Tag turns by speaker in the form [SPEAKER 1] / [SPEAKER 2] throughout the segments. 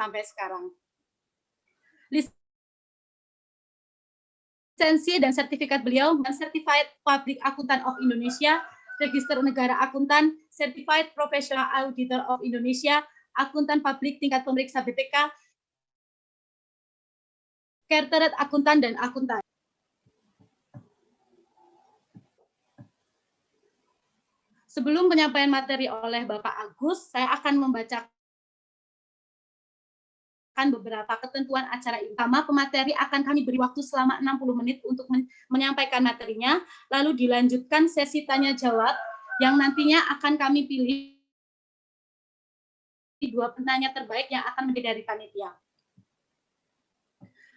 [SPEAKER 1] sampai sekarang. Lisensi dan sertifikat beliau, Certified Public Accountant of Indonesia, Register Negara Akuntan, Certified Professional Auditor of Indonesia, Akuntan Publik tingkat pemeriksa BPK, Chartered Akuntan dan Akuntan. Sebelum penyampaian materi oleh Bapak Agus, saya akan membacakan beberapa ketentuan acara utama. Pemateri akan kami beri waktu selama 60 menit untuk menyampaikan materinya, lalu dilanjutkan sesi tanya jawab yang nantinya akan kami pilih 2 penanya terbaik yang akan menjadi dari panitia.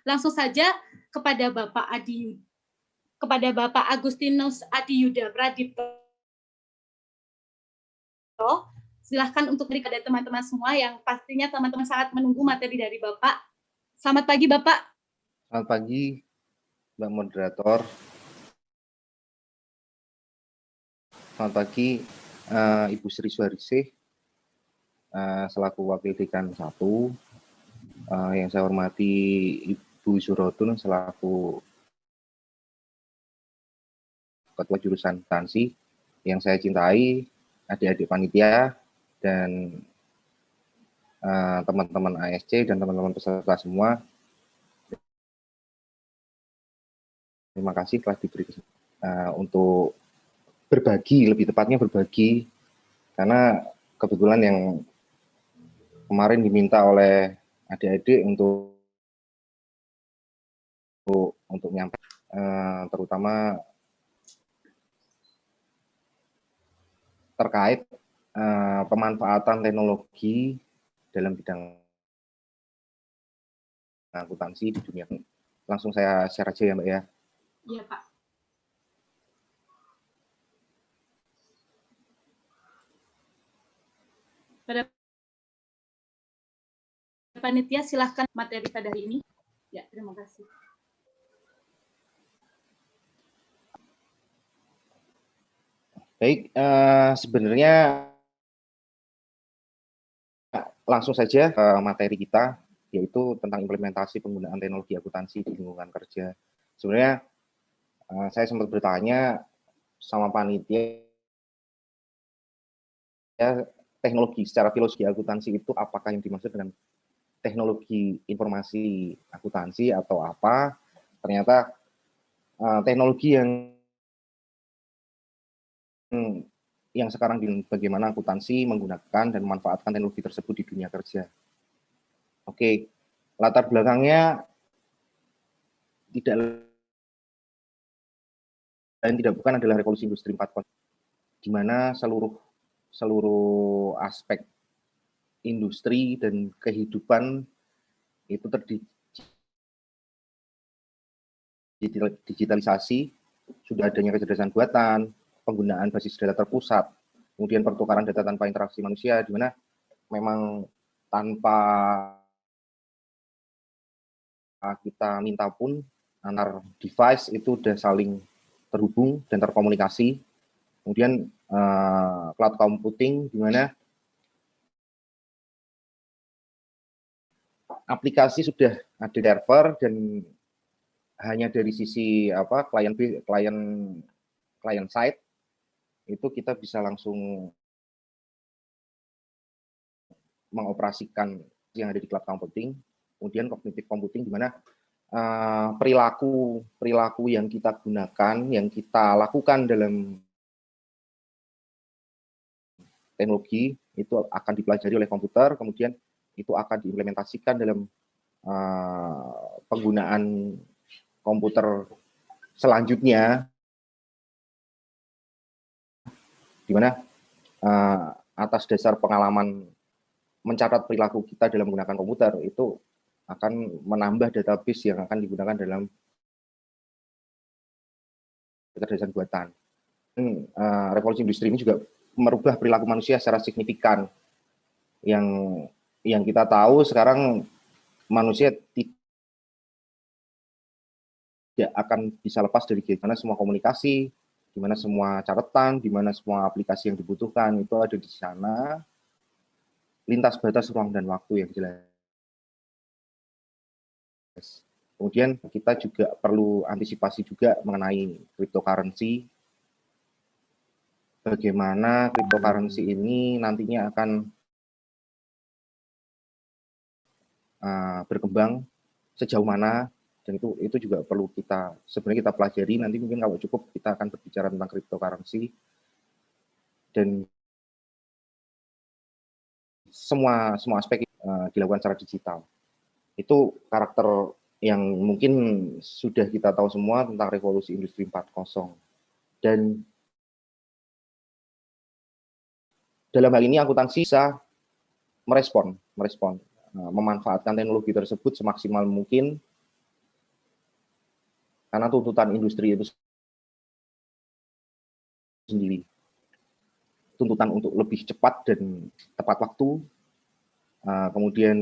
[SPEAKER 1] Langsung saja kepada Bapak Agustinus Adi Yuda Pradipto. Silahkan untuk kepada teman-teman semua yang pastinya teman-teman sangat menunggu materi dari Bapak. Selamat pagi, Bapak.
[SPEAKER 2] Selamat pagi, Mbak Moderator. Selamat pagi, Ibu Sri Suharisih, selaku Wakil Dekan 1. Yang saya hormati Ibu Surodun selaku Ketua Jurusan Akuntansi. Yang saya cintai, adik-adik panitia, dan teman-teman ASC dan teman-teman peserta semua. Terima kasih telah diberi untuk berbagi, lebih tepatnya berbagi, karena kebetulan yang kemarin diminta oleh adik-adik untuk menyampaikan, terutama terkait pemanfaatan teknologi dalam bidang akuntansi di dunia. Langsung saya share aja ya, Mbak ya.
[SPEAKER 1] Iya, Pak. Pada panitia silahkan materi pada hari ini. Ya, terima kasih.
[SPEAKER 2] Baik, sebenarnya langsung saja ke materi kita, yaitu tentang implementasi penggunaan teknologi akuntansi di lingkungan kerja. Sebenarnya saya sempat bertanya sama panitia, ya, teknologi secara filosofi akuntansi itu apakah yang dimaksud dengan teknologi informasi akuntansi atau apa? Ternyata teknologi yang sekarang bagaimana akuntansi menggunakan dan memanfaatkan teknologi tersebut di dunia kerja. Oke, latar belakangnya tidak bukan adalah revolusi industri 4.0, di mana seluruh aspek industri dan kehidupan itu terdigitalisasi, sudah adanya kecerdasan buatan, penggunaan basis data terpusat, kemudian pertukaran data tanpa interaksi manusia, di mana memang tanpa kita minta pun antar device itu sudah saling terhubung dan terkomunikasi. Kemudian cloud computing, di mana aplikasi sudah ada di server dan hanya dari sisi client side itu kita bisa langsung mengoperasikan yang ada di cloud computing. Kemudian cognitive computing, di mana perilaku yang kita gunakan, yang kita lakukan dalam teknologi itu akan dipelajari oleh komputer, kemudian itu akan diimplementasikan dalam penggunaan komputer selanjutnya, di mana atas dasar pengalaman mencatat perilaku kita dalam menggunakan komputer itu akan menambah database yang akan digunakan dalam kecerdasan buatan. Revolusi industri ini juga merubah perilaku manusia secara signifikan. Yang kita tahu sekarang manusia tidak akan bisa lepas dari gimana semua komunikasi, di mana semua catatan, di mana semua aplikasi yang dibutuhkan itu ada di sana, lintas batas ruang dan waktu yang jelas. Kemudian kita juga perlu antisipasi juga mengenai cryptocurrency. Bagaimana cryptocurrency ini nantinya akan berkembang sejauh mana, dan itu juga perlu kita sebenarnya kita pelajari. Nanti mungkin kalau cukup kita akan berbicara tentang cryptocurrency dan semua aspek dilakukan secara digital. Itu karakter yang mungkin sudah kita tahu semua tentang revolusi industri 4.0. Dan dalam hal ini akuntansi bisa merespon, memanfaatkan teknologi tersebut semaksimal mungkin, karena tuntutan industri itu sendiri. Tuntutan untuk lebih cepat dan tepat waktu, kemudian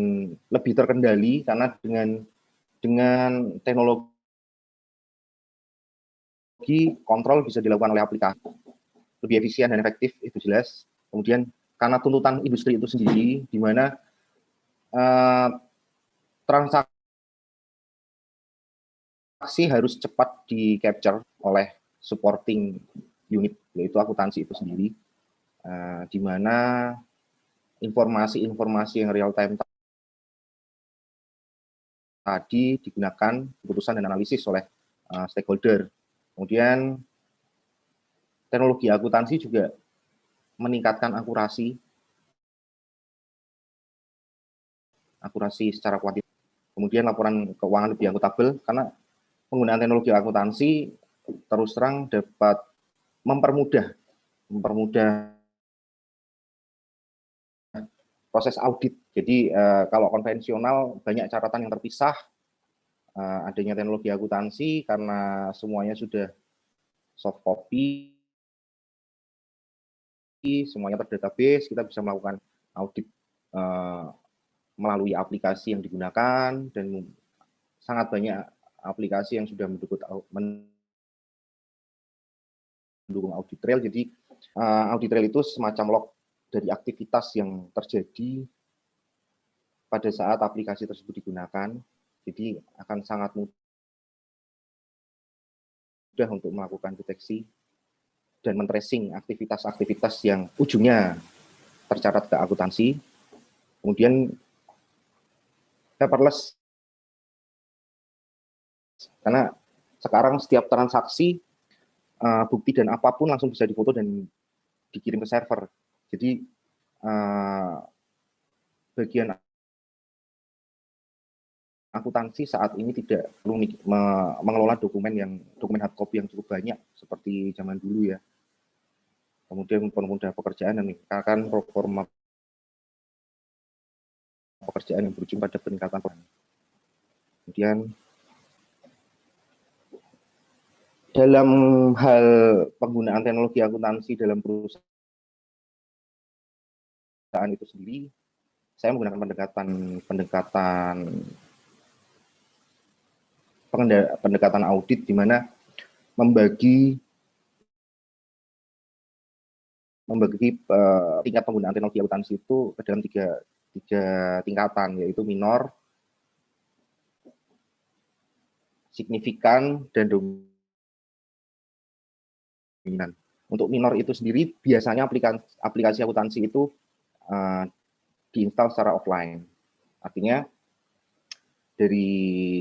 [SPEAKER 2] lebih terkendali, karena dengan teknologi kontrol bisa dilakukan oleh aplikasi, lebih efisien dan efektif, itu jelas. Kemudian karena tuntutan industri itu sendiri, di mana transaksi harus cepat di capture oleh supporting unit, yaitu akuntansi itu sendiri, di mana informasi-informasi yang real time tadi digunakan keputusan dan analisis oleh stakeholder. Kemudian teknologi akuntansi juga meningkatkan akurasi secara kuantitatif. Kemudian laporan keuangan lebih akuntabel, karena penggunaan teknologi akuntansi terus terang dapat mempermudah proses audit. Jadi kalau konvensional banyak catatan yang terpisah, adanya teknologi akuntansi karena semuanya sudah soft copy, semuanya terdatabase, kita bisa melakukan audit melalui aplikasi yang digunakan, dan sangat banyak aplikasi yang sudah mendukung audit trail. Jadi audit trail itu semacam log dari aktivitas yang terjadi pada saat aplikasi tersebut digunakan. Jadi akan sangat mudah untuk melakukan deteksi dan men-tracing aktivitas-aktivitas yang ujungnya tercatat ke akuntansi. Kemudian paperless, karena sekarang setiap transaksi bukti dan apapun langsung bisa difoto dan dikirim ke server. Jadi bagian akuntansi saat ini tidak perlu mengelola dokumen hard copy yang cukup banyak seperti zaman dulu ya. Kemudian mempermudah pekerjaan dan meningkatkan performa pekerjaan yang berujung pada peningkatan pekerjaan. Kemudian dalam hal penggunaan teknologi akuntansi dalam perusahaan itu sendiri, saya menggunakan pendekatan audit, di mana membagi tingkat penggunaan teknologi akuntansi itu ke dalam tiga tingkatan, yaitu minor, signifikan, dan dominan. Untuk minor itu sendiri biasanya aplikasi akuntansi itu diinstal secara offline. Artinya dari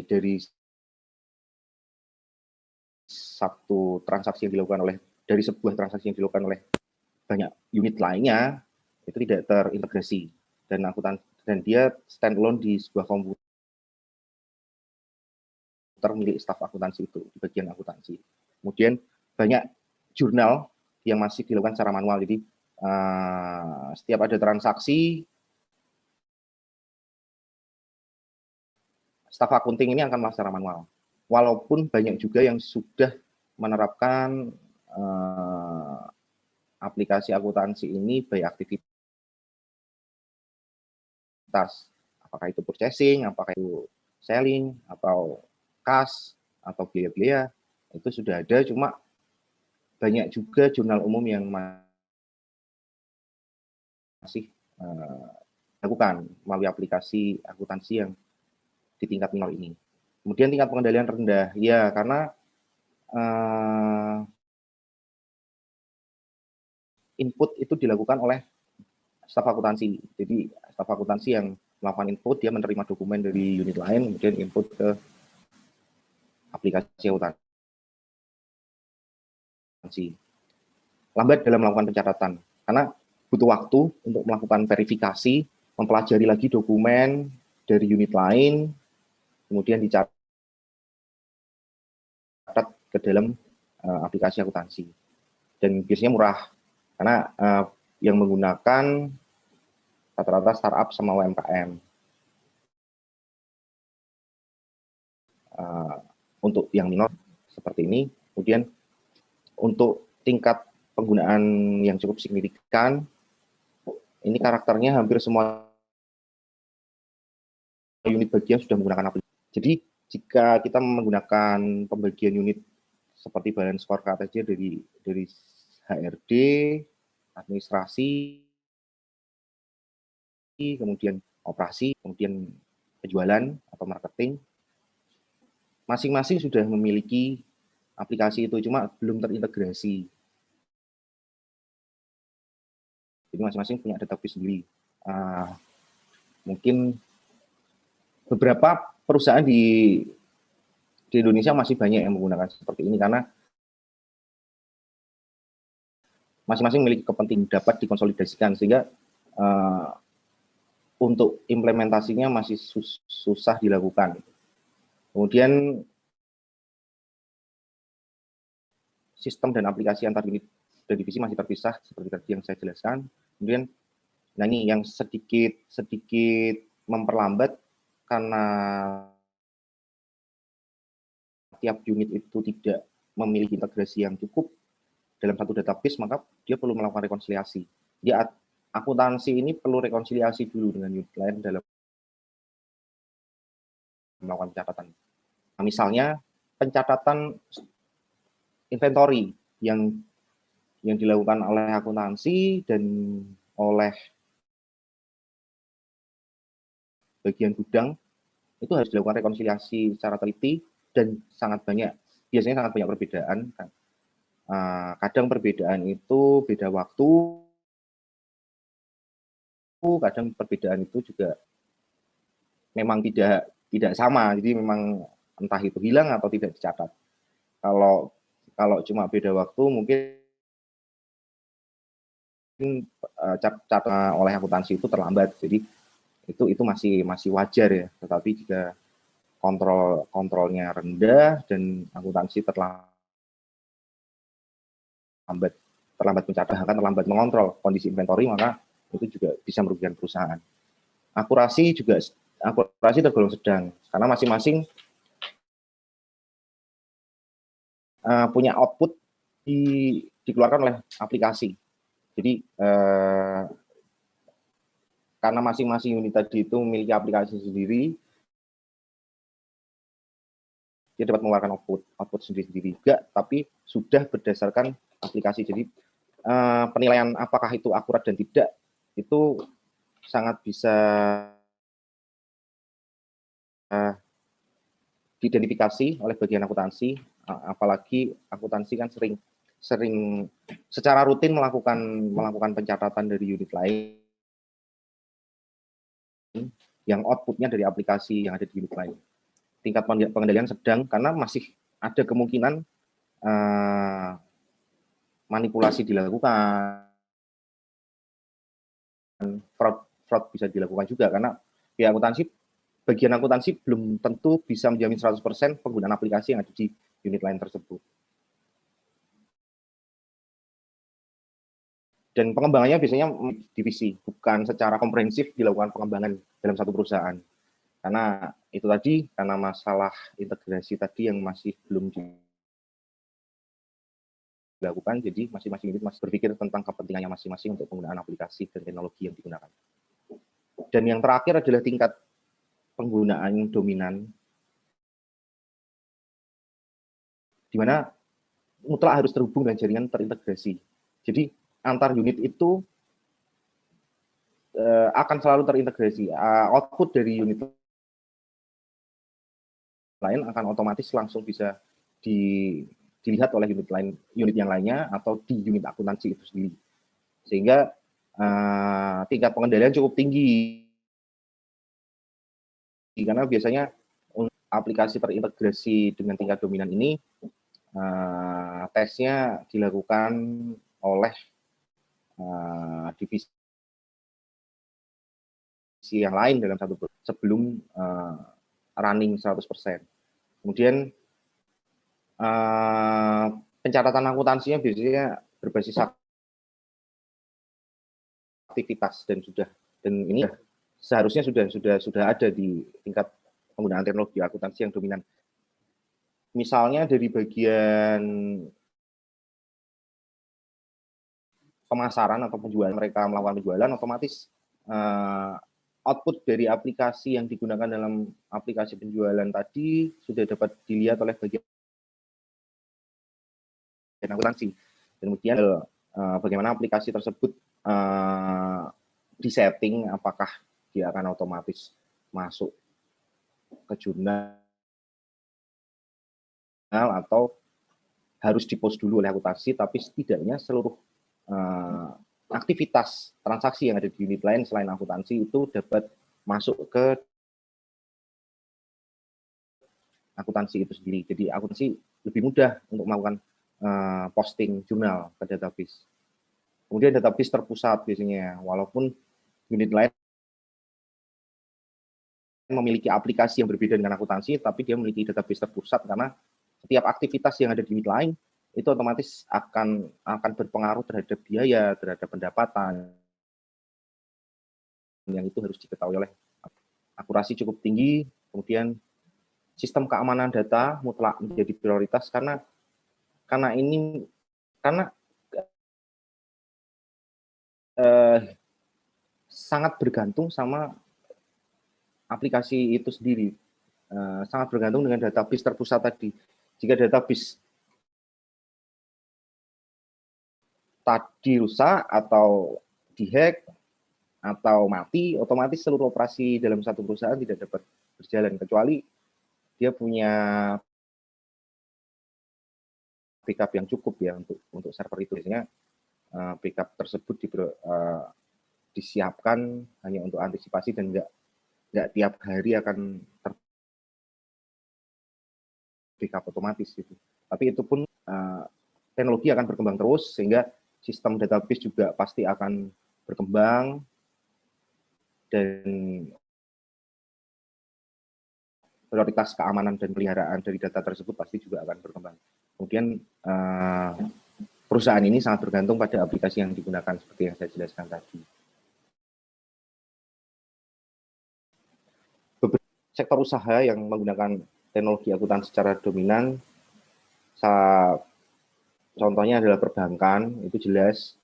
[SPEAKER 2] sebuah transaksi yang dilakukan oleh banyak unit lainnya, itu tidak terintegrasi, dan dia standalone di sebuah komputer milik staf akuntansi itu, di bagian akuntansi. Kemudian banyak jurnal yang masih dilakukan secara manual. Jadi setiap ada transaksi, staf akunting ini akan melakukan secara manual. Walaupun banyak juga yang sudah menerapkan aplikasi akuntansi ini by aktivitas, apakah itu purchasing, apakah itu selling, atau kas, atau biaya-biaya, itu sudah ada. Cuma banyak juga jurnal umum yang masih dilakukan melalui aplikasi akuntansi yang di tingkat minor ini. Kemudian tingkat pengendalian rendah, ya karena input itu dilakukan oleh staf akuntansi. Jadi staf akuntansi yang melakukan input, dia menerima dokumen dari unit lain, kemudian input ke aplikasi akuntansi. Lambat dalam melakukan pencatatan, karena butuh waktu untuk melakukan verifikasi, mempelajari lagi dokumen dari unit lain, kemudian dicatat ke dalam aplikasi akuntansi. Dan biasanya murah, karena yang menggunakan rata-rata startup sama UMKM. Untuk yang minor seperti ini, kemudian untuk tingkat penggunaan yang cukup signifikan, ini karakternya hampir semua unit bagian sudah menggunakan aplikasi. Jadi jika kita menggunakan pembagian unit seperti balance scorecard aja dari HRD, administrasi, kemudian operasi, kemudian penjualan atau marketing, masing-masing sudah memiliki aplikasi itu, cuma belum terintegrasi. Jadi masing-masing punya database sendiri. Mungkin beberapa perusahaan di Indonesia masih banyak yang menggunakan seperti ini, karena masing-masing memiliki kepentingan dapat dikonsolidasikan, sehingga untuk implementasinya masih susah dilakukan. Kemudian sistem dan aplikasi antar unit dan divisi masih terpisah seperti tadi yang saya jelaskan. Kemudian, nah ini yang sedikit memperlambat karena tiap unit itu tidak memiliki integrasi yang cukup dalam satu database, maka dia perlu melakukan rekonsiliasi. Dia akuntansi ini perlu rekonsiliasi dulu dengan unit lain dalam melakukan pencatatan. Nah, misalnya pencatatan inventory yang dilakukan oleh akuntansi dan oleh bagian gudang, itu harus dilakukan rekonsiliasi secara teliti dan biasanya sangat banyak perbedaan. Kadang perbedaan itu beda waktu, kadang perbedaan itu juga memang tidak sama, jadi memang entah itu hilang atau tidak dicatat. Kalau cuma beda waktu, mungkin catatan oleh akuntansi itu terlambat, jadi itu masih wajar ya. Tetapi jika kontrolnya rendah dan akuntansi terlambat mencatat, bahkan terlambat mengontrol kondisi inventory, maka itu juga bisa merugikan perusahaan. Akurasi tergolong sedang, karena masing-masing punya output dikeluarkan oleh aplikasi. Jadi karena masing-masing unit tadi itu memiliki aplikasi sendiri, dia dapat mengeluarkan output sendiri-sendiri juga, tapi sudah berdasarkan aplikasi. Jadi penilaian apakah itu akurat dan tidak itu sangat bisa diidentifikasi oleh bagian akuntansi, apalagi akuntansi kan sering secara rutin melakukan pencatatan dari unit lain yang outputnya dari aplikasi yang ada di unit lain. Tingkat pengendalian sedang, karena masih ada kemungkinan manipulasi dilakukan, fraud bisa dilakukan juga, karena bagian akuntansi belum tentu bisa menjamin 100% penggunaan aplikasi yang ada di unit lain tersebut. Dan pengembangannya biasanya divisi, bukan secara komprehensif dilakukan pengembangan dalam satu perusahaan. Karena itu tadi, karena masalah integrasi tadi yang masih belum dilakukan, jadi masing-masing unit masih berpikir tentang kepentingannya masing-masing untuk penggunaan aplikasi dan teknologi yang digunakan. Dan yang terakhir adalah tingkat penggunaan dominan, di mana mutlak harus terhubung dengan jaringan terintegrasi. Jadi antar unit itu akan selalu terintegrasi. Output dari unit lain akan otomatis langsung bisa dilihat oleh unit yang lainnya atau di unit akuntansi itu sendiri. Sehingga tingkat pengendalian cukup tinggi. Karena biasanya aplikasi terintegrasi dengan tingkat dominan ini tesnya dilakukan oleh divisi yang lain dalam satu sebelum running 100%. Kemudian pencatatan akuntansinya biasanya berbasis aktivitas dan ini seharusnya sudah ada di tingkat penggunaan teknologi akuntansi yang dominan. Misalnya dari bagian pemasaran atau penjualan, mereka melakukan penjualan, otomatis output dari aplikasi yang digunakan dalam aplikasi penjualan tadi sudah dapat dilihat oleh bagian akuntansi. Kemudian bagaimana aplikasi tersebut disetting, apakah dia akan otomatis masuk ke jurnal atau harus di-post dulu oleh akuntansi, tapi setidaknya seluruh aktivitas transaksi yang ada di unit lain selain akuntansi itu dapat masuk ke akuntansi itu sendiri. Jadi akuntansi lebih mudah untuk melakukan posting jurnal ke database. Kemudian database terpusat biasanya, walaupun unit lain memiliki aplikasi yang berbeda dengan akuntansi, tapi dia memiliki database terpusat karena setiap aktivitas yang ada di unit lain itu otomatis akan berpengaruh terhadap biaya, terhadap pendapatan, yang itu harus diketahui oleh akurasi cukup tinggi. Kemudian sistem keamanan data mutlak menjadi prioritas karena sangat bergantung sama aplikasi itu sendiri, sangat bergantung dengan database terpusat tadi. Jika database tadi rusak atau dihack atau mati, otomatis seluruh operasi dalam satu perusahaan tidak dapat berjalan, kecuali dia punya backup yang cukup ya untuk server itu. Biasanya backup tersebut disiapkan hanya untuk antisipasi dan nggak tiap hari akan backup otomatis gitu. Tapi itu pun teknologi akan berkembang terus, sehingga sistem database juga pasti akan berkembang dan prioritas keamanan dan pemeliharaan dari data tersebut pasti juga akan berkembang. Kemudian perusahaan ini sangat bergantung pada aplikasi yang digunakan seperti yang saya jelaskan tadi. Beberapa sektor usaha yang menggunakan teknologi akuntansi secara dominan, contohnya adalah perbankan, itu jelas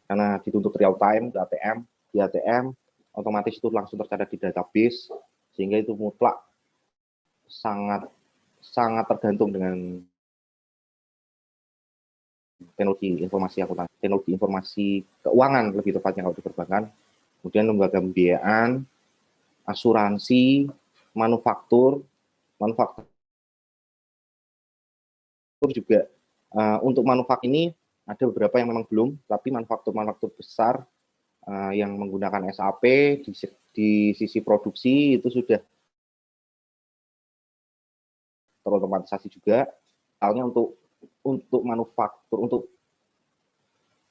[SPEAKER 2] karena dituntut real time di ATM, otomatis itu langsung tercatat di database, sehingga itu mutlak sangat tergantung dengan teknologi informasi akuntansi, teknologi informasi keuangan lebih tepatnya kalau di perbankan. Kemudian lembaga pembiayaan, asuransi, manufaktur juga. Untuk manufaktur ini ada beberapa yang memang belum, tapi manufaktur besar yang menggunakan SAP di sisi produksi itu sudah terotomatisasi juga. Misalnya untuk manufaktur, untuk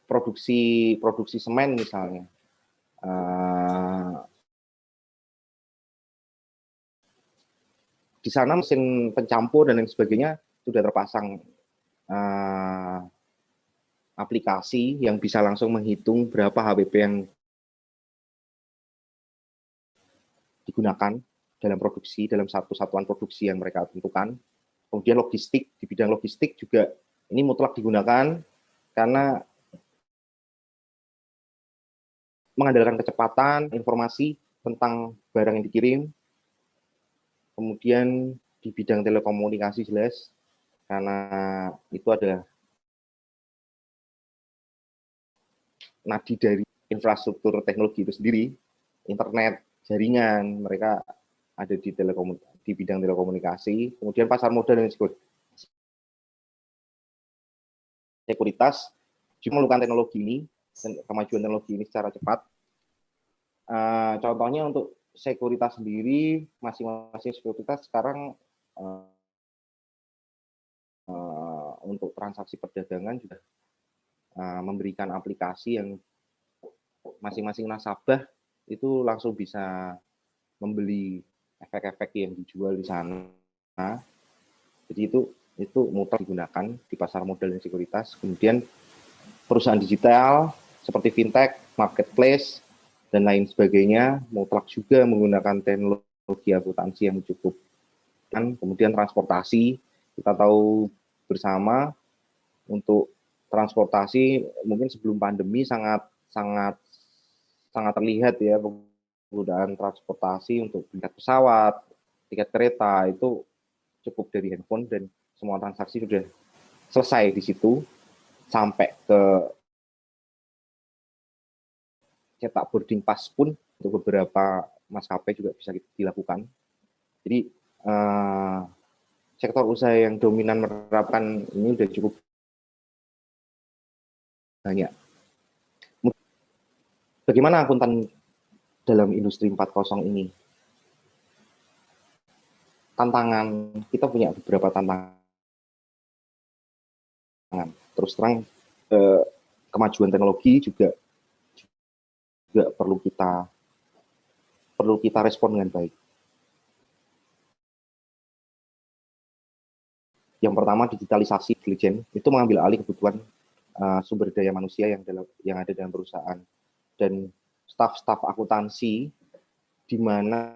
[SPEAKER 2] produksi semen misalnya, di sana mesin pencampur dan lain sebagainya sudah terpasang aplikasi yang bisa langsung menghitung berapa HPP yang digunakan dalam produksi, dalam satu satuan produksi yang mereka tentukan. Kemudian logistik, di bidang logistik juga ini mutlak digunakan karena mengandalkan kecepatan informasi tentang barang yang dikirim. Kemudian di bidang telekomunikasi jelas, karena itu adalah nadi dari infrastruktur teknologi itu sendiri, internet, jaringan, mereka ada di bidang telekomunikasi, kemudian pasar modal dan sekuritas juga memerlukan teknologi ini dan kemajuan teknologi ini secara cepat. Contohnya untuk sekuritas sendiri, masing-masing sekuritas sekarang untuk transaksi perdagangan juga memberikan aplikasi yang masing-masing nasabah itu langsung bisa membeli efek-efek yang dijual di sana. Jadi itu mutlak digunakan di pasar modal dan sekuritas. Kemudian perusahaan digital seperti fintech, marketplace, dan lain sebagainya mutlak juga menggunakan teknologi akuntansi yang cukup. Dan kemudian transportasi, kita tahu bersama untuk transportasi mungkin sebelum pandemi sangat terlihat ya penggunaan transportasi untuk tiket pesawat, tiket kereta itu cukup dari handphone dan semua transaksi sudah selesai di situ sampai ke cetak boarding pass pun untuk beberapa maskapai juga bisa dilakukan. Jadi sektor usaha yang dominan menerapkan ini sudah cukup banyak. Bagaimana akuntan dalam industri 4.0 ini? Tantangan, kita punya beberapa tantangan. Terus terang kemajuan teknologi juga perlu kita respon dengan baik. Yang pertama, digitalisasi intelijen itu mengambil alih kebutuhan sumber daya manusia yang ada dalam perusahaan, dan staf-staf akuntansi di mana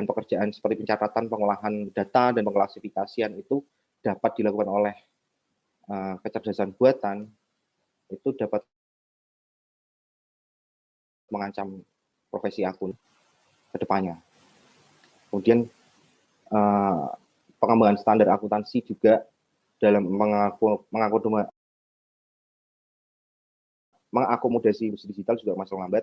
[SPEAKER 2] pekerjaan seperti pencatatan, pengolahan data, dan pengklasifikasian itu dapat dilakukan oleh kecerdasan buatan, itu dapat mengancam profesi akun ke depannya. Kemudian pengembangan standar akuntansi juga dalam mengakomodasi industri digital juga masih lambat.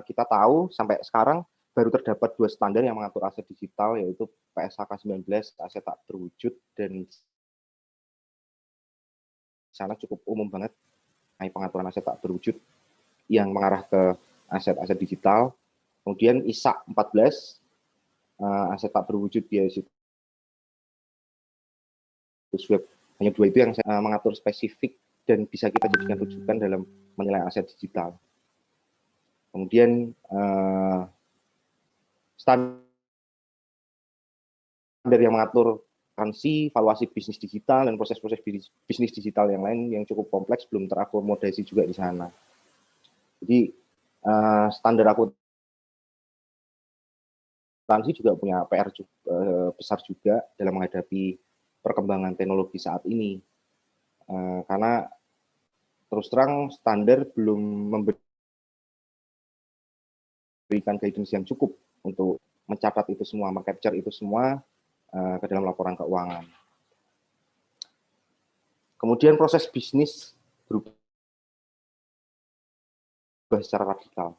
[SPEAKER 2] Kita tahu sampai sekarang baru terdapat 2 standar yang mengatur aset digital, yaitu PSHK 19, aset tak berwujud, dan sana cukup umum banget pengaturan aset tak berwujud yang mengarah ke aset-aset digital. Kemudian ISA 14, aset tak berwujud biaya situs web. Hanya 2 itu yang mengatur spesifik dan bisa kita jadikan rujukan dalam menilai aset digital. Kemudian standar yang mengatur akuntansi, valuasi bisnis digital, dan proses-proses bisnis digital yang lain yang cukup kompleks belum terakomodasi juga di sana. Jadi standar akuntansi juga punya PR besar juga dalam menghadapi perkembangan teknologi saat ini. Karena terus terang standar belum memberikan guidance yang cukup untuk mencatat itu semua, meng-capture itu semua ke dalam laporan keuangan. Kemudian proses bisnis berubah secara radikal.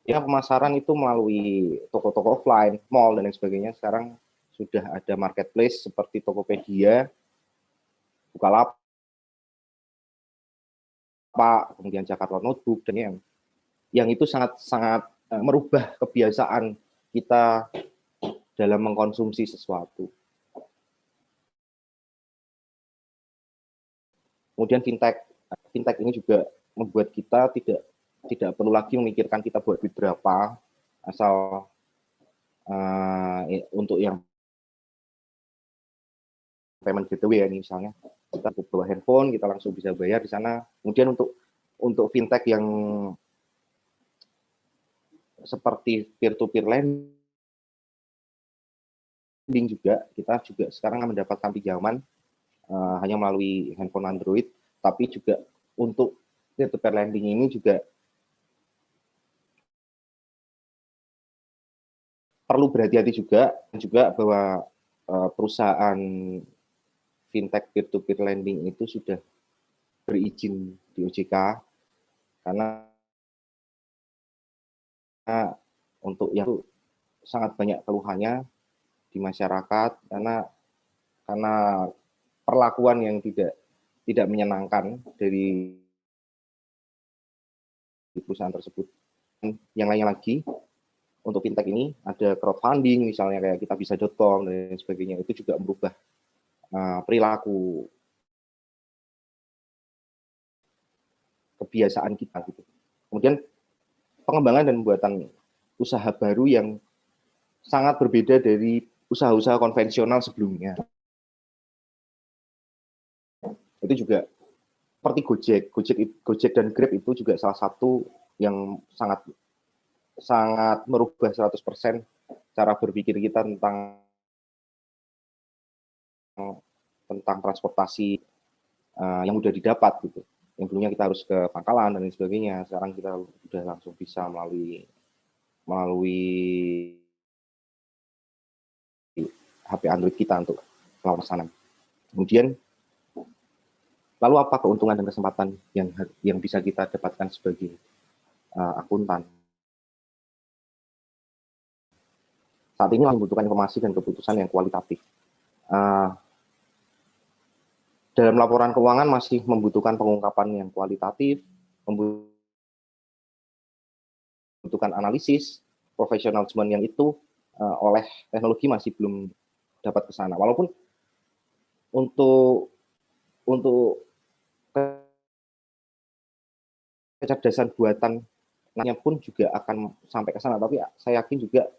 [SPEAKER 2] Ya, pemasaran itu melalui toko-toko offline, mall, dan lain sebagainya. Sekarang sudah ada marketplace seperti Tokopedia, Bukalapak, kemudian Jakarta Notebook, dan yang itu sangat merubah kebiasaan kita dalam mengkonsumsi sesuatu. Kemudian fintech ini juga membuat kita tidak perlu lagi memikirkan kita buat duit berapa, asal untuk yang payment gateway ini misalnya, kita bawa handphone, kita langsung bisa bayar di sana. Kemudian untuk fintech yang seperti peer-to-peer lending juga, kita juga sekarang mendapatkan pinjaman hanya melalui handphone Android, tapi juga untuk peer-to-peer lending ini juga perlu berhati-hati juga bahwa perusahaan fintech peer-to-peer lending itu sudah berizin di OJK, karena untuk yang sangat banyak keluhannya di masyarakat karena perlakuan yang tidak menyenangkan dari perusahaan tersebut. Yang lainnya lagi, untuk fintech ini ada crowdfunding misalnya kayak kitabisa.com dan sebagainya, itu juga merubah perilaku kebiasaan kita gitu. Kemudian pengembangan dan pembuatan usaha baru yang sangat berbeda dari usaha-usaha konvensional sebelumnya. Itu juga seperti Gojek dan Grab itu juga salah satu yang sangat merubah 100% cara berpikir kita tentang transportasi yang mudah didapat gitu. Yang dulunya kita harus ke pangkalan dan lain sebagainya, sekarang kita sudah langsung bisa melalui HP Android kita untuk melaksanakan. Kemudian lalu apa keuntungan dan kesempatan yang bisa kita dapatkan sebagai akuntan? Saat ini membutuhkan informasi dan keputusan yang kualitatif. Dalam laporan keuangan masih membutuhkan pengungkapan yang kualitatif, membutuhkan analisis, profesional yang itu oleh teknologi masih belum dapat ke sana. Walaupun untuk kecerdasan buatannya pun juga akan sampai ke sana, tapi saya yakin juga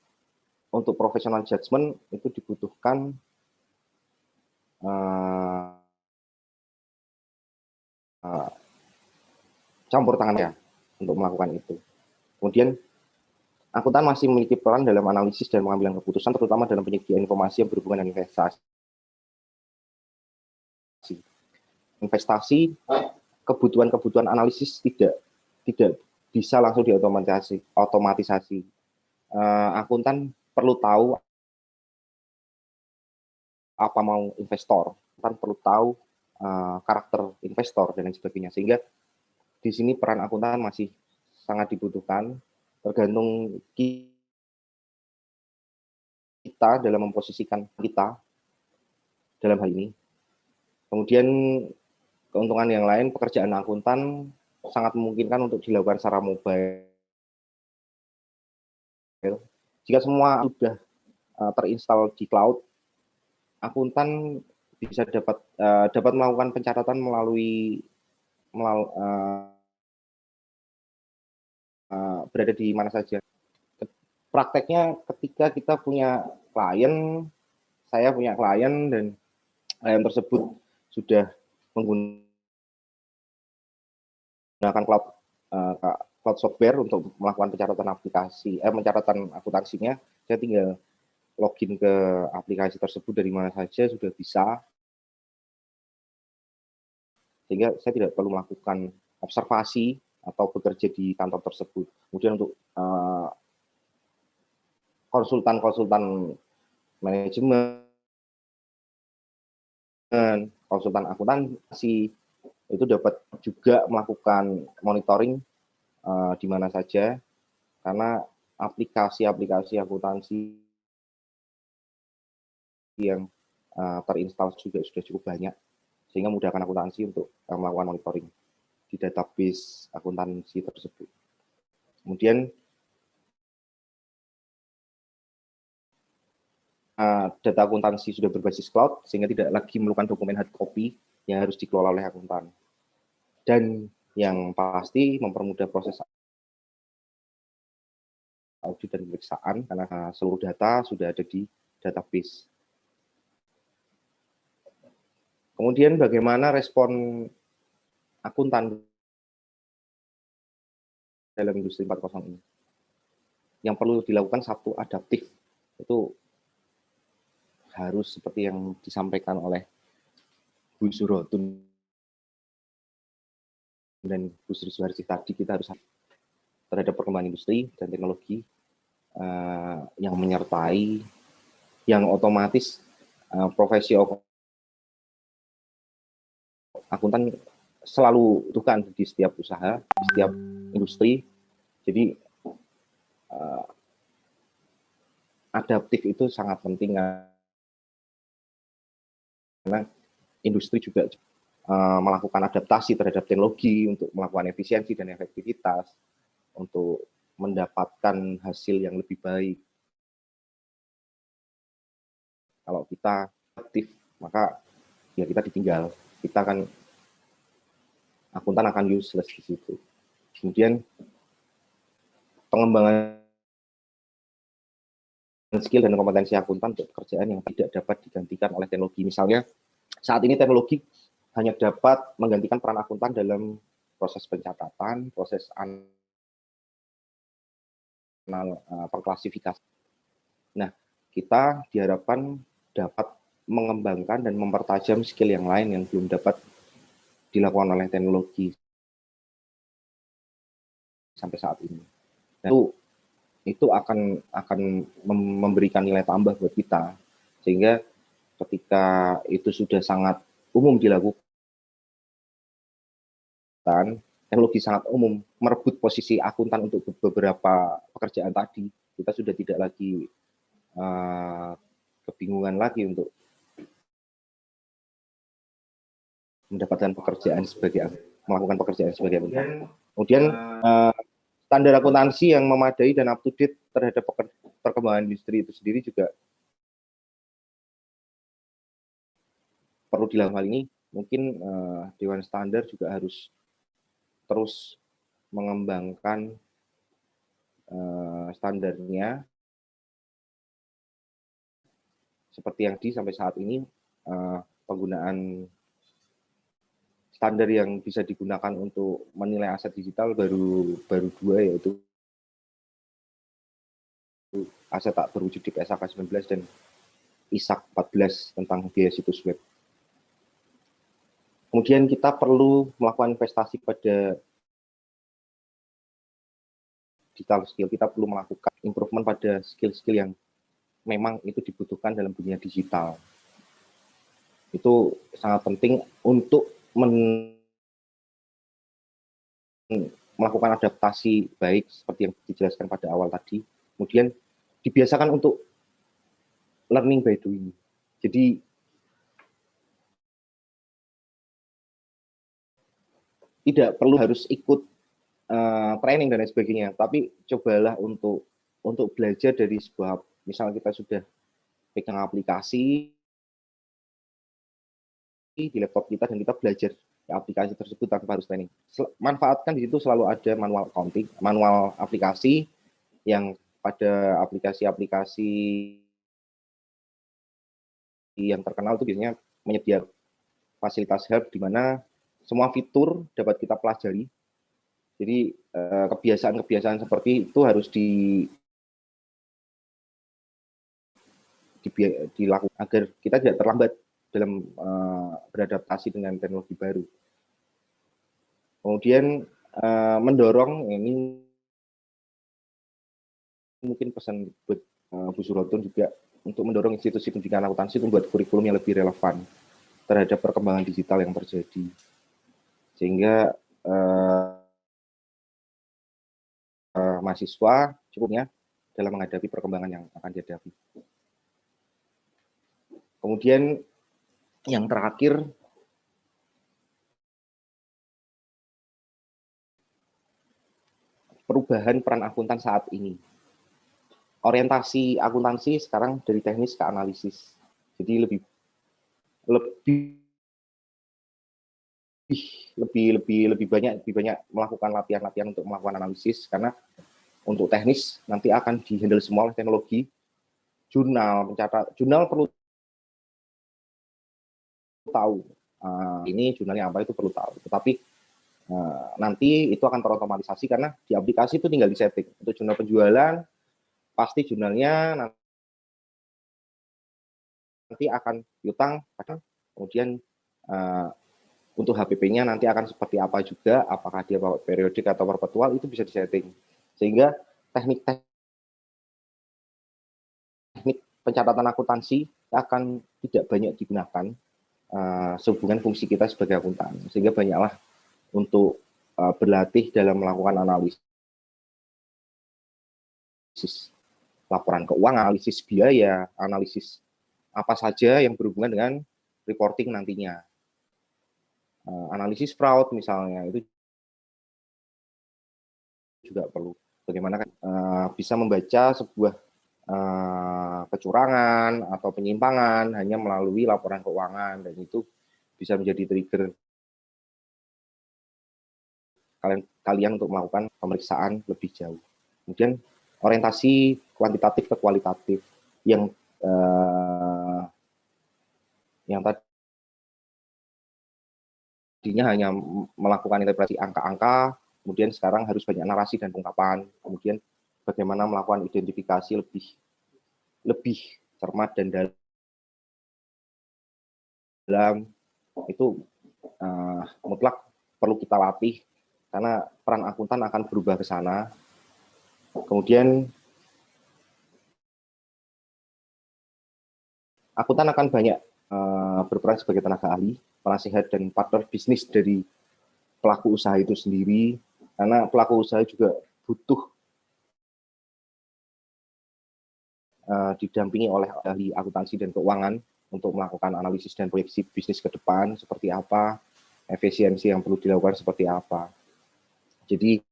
[SPEAKER 2] untuk professional judgment itu dibutuhkan campur tangan ya untuk melakukan itu. Kemudian akuntan masih memiliki peran dalam analisis dan pengambilan keputusan, terutama dalam penyediaan informasi yang berhubungan dengan investasi. Kebutuhan analisis tidak bisa langsung diotomatisasi. Akuntan perlu tahu apa mau investor, akuntan perlu tahu karakter investor dan lain sebagainya, sehingga di sini peran akuntan masih sangat dibutuhkan, tergantung kita dalam memposisikan kita dalam hal ini. Kemudian keuntungan yang lain, pekerjaan akuntan sangat memungkinkan untuk dilakukan secara mobile. Jika semua sudah terinstall di cloud, akuntan bisa dapat melakukan pencatatan melalui berada di mana saja. Prakteknya ketika kita punya klien, saya punya klien dan klien tersebut sudah menggunakan cloud software untuk melakukan pencatatan pencatatan akuntansinya, saya tinggal login ke aplikasi tersebut dari mana saja sudah bisa, sehingga saya tidak perlu melakukan observasi atau bekerja di kantor tersebut. Kemudian untuk konsultan manajemen, konsultan akuntansi itu dapat juga melakukan monitoring di mana saja, karena aplikasi akuntansi yang terinstall juga sudah cukup banyak, sehingga memudahkan akuntansi untuk melakukan monitoring di database akuntansi tersebut. Kemudian data akuntansi sudah berbasis cloud, sehingga tidak lagi memerlukan dokumen hard copy yang harus dikelola oleh akuntan. Dan yang pasti mempermudah proses audit dan pemeriksaan, karena seluruh data sudah ada di database. Kemudian bagaimana respon akuntan dalam industri 4.0 ini? Yang perlu dilakukan satu, adaptif. Itu harus seperti yang disampaikan oleh Bu Surotun dan Bu Sri Suharsi tadi, kita harus terhadap perkembangan industri dan teknologi yang menyertai, yang otomatis profesi akuntan selalu butuhkan di setiap usaha, di setiap industri. Jadi adaptif itu sangat penting karena industri juga melakukan adaptasi terhadap teknologi untuk melakukan efisiensi dan efektivitas, untuk mendapatkan hasil yang lebih baik. Kalau kita aktif, maka ya kita ditinggal. Kita akan, akuntan akan useless di situ. Kemudian pengembangan skill dan kompetensi akuntan untuk pekerjaan yang tidak dapat digantikan oleh teknologi. Misalnya, saat ini teknologi hanya dapat menggantikan peran akuntan dalam proses pencatatan, proses perklasifikasi. Nah, kita diharapkan dapat mengembangkan dan mempertajam skill yang lain yang belum dapat dilakukan oleh teknologi sampai saat ini. Nah, itu akan memberikan nilai tambah buat kita, sehingga ketika itu sudah sangat umum dilakukan, teknologi sangat umum merebut posisi akuntan untuk beberapa pekerjaan tadi, kita sudah tidak lagi kebingungan lagi untuk mendapatkan pekerjaan melakukan pekerjaan sebagai akuntan. Kemudian standar akuntansi yang memadai dan up to date terhadap perkembangan industri itu sendiri juga perlu dilakukan. Hal ini mungkin Dewan Standar juga harus terus mengembangkan standarnya seperti yang sampai saat ini. Penggunaan standar yang bisa digunakan untuk menilai aset digital baru 2, yaitu aset tak berwujud di PSAK 19 dan ISAK 14 tentang biaya situs web. Kemudian kita perlu melakukan investasi pada digital skill. Kita perlu melakukan improvement pada skill-skill yang memang itu dibutuhkan dalam dunia digital. Itu sangat penting untuk melakukan adaptasi baik seperti yang dijelaskan pada awal tadi. Kemudian dibiasakan untuk learning by doing. Jadi tidak perlu harus ikut training dan lain sebagainya, tapi cobalah untuk belajar dari sebuah, misalnya kita sudah pegang aplikasi di laptop kita dan kita belajar aplikasi tersebut tanpa harus training. Manfaatkan di situ selalu ada manual accounting, manual aplikasi yang pada aplikasi-aplikasi yang terkenal itu biasanya menyediakan fasilitas help di mana semua fitur dapat kita pelajari. Jadi kebiasaan-kebiasaan seperti itu harus dilakukan agar kita tidak terlambat dalam beradaptasi dengan teknologi baru. Kemudian mendorong, ini mungkin pesan buat Bu Surotun juga, untuk mendorong institusi pendidikan akuntansi membuat kurikulum yang lebih relevan terhadap perkembangan digital yang terjadi, sehingga mahasiswa cukupnya dalam menghadapi perkembangan yang akan dihadapi. Kemudian yang terakhir, perubahan peran akuntan saat ini. Orientasi akuntansi sekarang dari teknis ke analisis. Jadi lebih banyak melakukan latihan-latihan untuk melakukan analisis, karena untuk teknis nanti akan dihandle semua oleh teknologi. Jurnal perlu tahu ini jurnalnya apa, itu perlu tahu, tetapi nanti itu akan terotomatisasi karena di aplikasi itu tinggal disetting. Untuk jurnal penjualan pasti jurnalnya nanti akan piutang, kemudian untuk HPP-nya nanti akan seperti apa juga, apakah dia bawa periodik atau perpetual, itu bisa disetting, sehingga teknik pencatatan akuntansi akan tidak banyak digunakan sehubungan fungsi kita sebagai akuntan, sehingga banyaklah untuk berlatih dalam melakukan analisis laporan keuangan, analisis biaya, analisis apa saja yang berhubungan dengan reporting nantinya. Analisis fraud misalnya, itu juga perlu. Bagaimana bisa membaca sebuah kecurangan atau penyimpangan hanya melalui laporan keuangan, dan itu bisa menjadi trigger kalian untuk melakukan pemeriksaan lebih jauh. Kemudian orientasi kuantitatif ke kualitatif yang tadinya hanya melakukan interpretasi angka-angka, kemudian sekarang harus banyak narasi dan ungkapan, kemudian bagaimana melakukan identifikasi lebih cermat dan dalam, itu mutlak perlu kita latih karena peran akuntan akan berubah ke sana. Kemudian akuntan akan banyak berperan sebagai tenaga ahli, penasihat dan partner bisnis dari pelaku usaha itu sendiri, karena pelaku usaha juga butuh didampingi oleh ahli akuntansi dan keuangan untuk melakukan analisis dan proyeksi bisnis ke depan seperti apa, efisiensi yang perlu dilakukan seperti apa. Jadi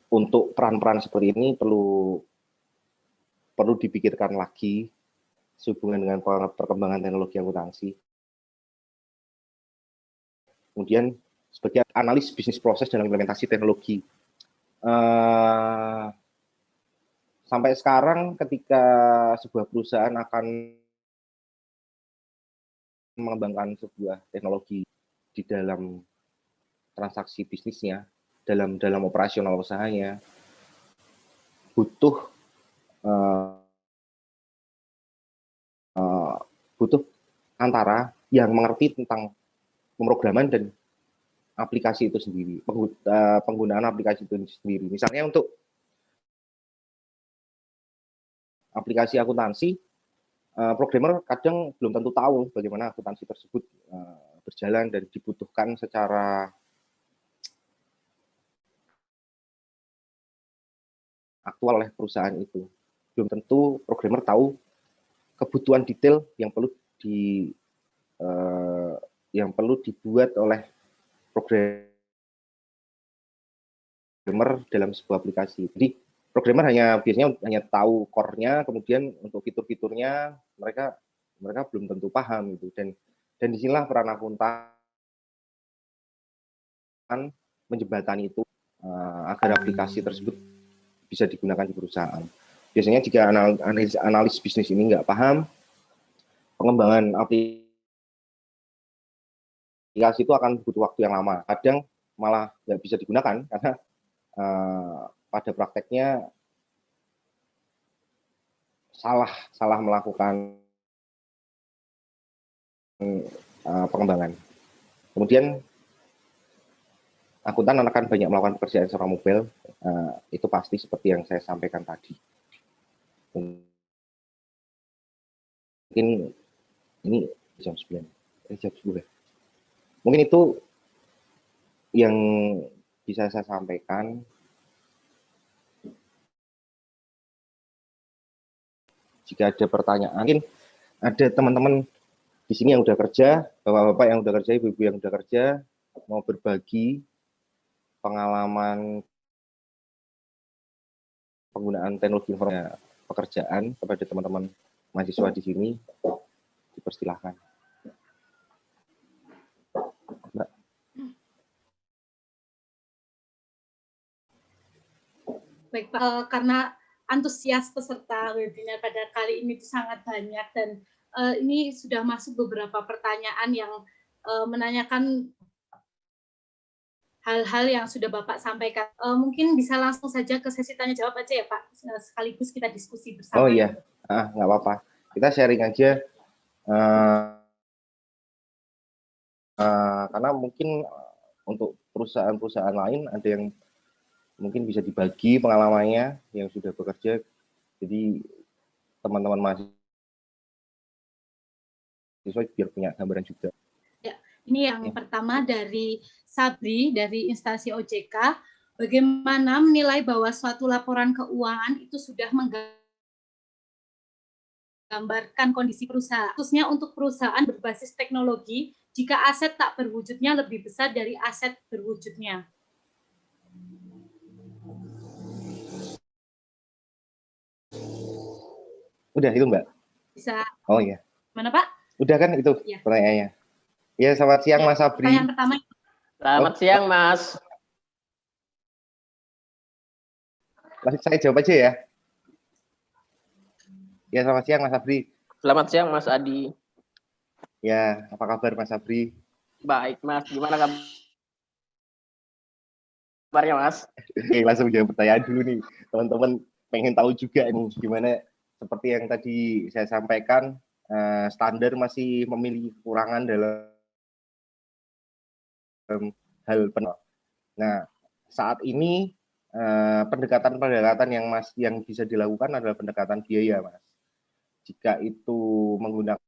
[SPEAKER 2] untuk peran-peran seperti ini perlu dipikirkan lagi sehubungan dengan perkembangan teknologi akuntansi. Kemudian sebagai analis bisnis proses dalam implementasi teknologi. Sampai sekarang ketika sebuah perusahaan akan mengembangkan sebuah teknologi di dalam transaksi bisnisnya, dalam operasional usahanya, butuh antara yang mengerti tentang pemrograman dan aplikasi itu sendiri, penggunaan aplikasi itu sendiri. Misalnya untuk aplikasi akuntansi, programmer kadang belum tentu tahu bagaimana akuntansi tersebut berjalan dan dibutuhkan secara aktual oleh perusahaan itu. Belum tentu programmer tahu kebutuhan detail yang perlu dibuat oleh programmer dalam sebuah aplikasi. Jadi programmer biasanya hanya tahu core-nya, kemudian untuk fitur-fiturnya mereka belum tentu paham gitu. Dan disinilah peran akuntan menjembatani itu agar aplikasi tersebut bisa digunakan di perusahaan. Biasanya jika analis bisnis ini nggak paham, pengembangan aplikasi itu akan butuh waktu yang lama. Kadang malah nggak bisa digunakan karena pada prakteknya salah melakukan pengembangan. Kemudian akuntan akan banyak melakukan pekerjaan secara mobile, itu pasti seperti yang saya sampaikan tadi. Mungkin ini jam 9. Jam 10. Mungkin itu yang bisa saya sampaikan. Jika ada pertanyaan, mungkin ada teman-teman di sini yang udah kerja, bapak-bapak yang udah kerja, ibu-ibu yang udah kerja, mau berbagi pengalaman penggunaan teknologi informasi pekerjaan kepada teman-teman mahasiswa di sini, dipersilahkan. Mbak.
[SPEAKER 1] Baik Pak, karena antusias peserta webinar pada kali ini sangat banyak dan ini sudah masuk beberapa pertanyaan yang menanyakan hal-hal yang sudah Bapak sampaikan. Mungkin bisa langsung saja ke sesi tanya jawab aja ya Pak, sekaligus kita diskusi bersama.
[SPEAKER 2] Oh iya, nggak apa-apa. Kita sharing aja. Karena mungkin untuk perusahaan-perusahaan lain ada yang mungkin bisa dibagi pengalamannya yang sudah bekerja, jadi teman-teman mahasiswa biar punya gambaran juga.
[SPEAKER 1] Ya, Ini yang pertama dari Sabri dari instansi OJK. Bagaimana menilai bahwa suatu laporan keuangan itu sudah menggambarkan kondisi perusahaan, khususnya untuk perusahaan berbasis teknologi, jika aset tak berwujudnya lebih besar dari aset berwujudnya.
[SPEAKER 2] Udah itu Mbak?
[SPEAKER 1] Bisa.
[SPEAKER 2] Oh iya.
[SPEAKER 1] Mana Pak?
[SPEAKER 2] Udah kan itu ya. Pertanyaannya. Ya, selamat siang ya, Mas Sabri.
[SPEAKER 1] Pertanyaan pertama.
[SPEAKER 3] Selamat siang Mas.
[SPEAKER 2] Masih saya jawab aja ya. Ya, selamat siang Mas Sabri.
[SPEAKER 3] Selamat siang Mas Adi.
[SPEAKER 2] Ya, apa kabar Mas Sabri?
[SPEAKER 3] Baik Mas, gimana kabarnya Mas?
[SPEAKER 2] Oke, langsung jawab pertanyaan dulu nih. Teman-teman pengen tahu juga nih gimana, seperti yang tadi saya sampaikan, standar masih memiliki kekurangan dalam hal penolong. Nah, saat ini pendekatan yang bisa dilakukan adalah pendekatan biaya, Mas. Jika itu menggunakan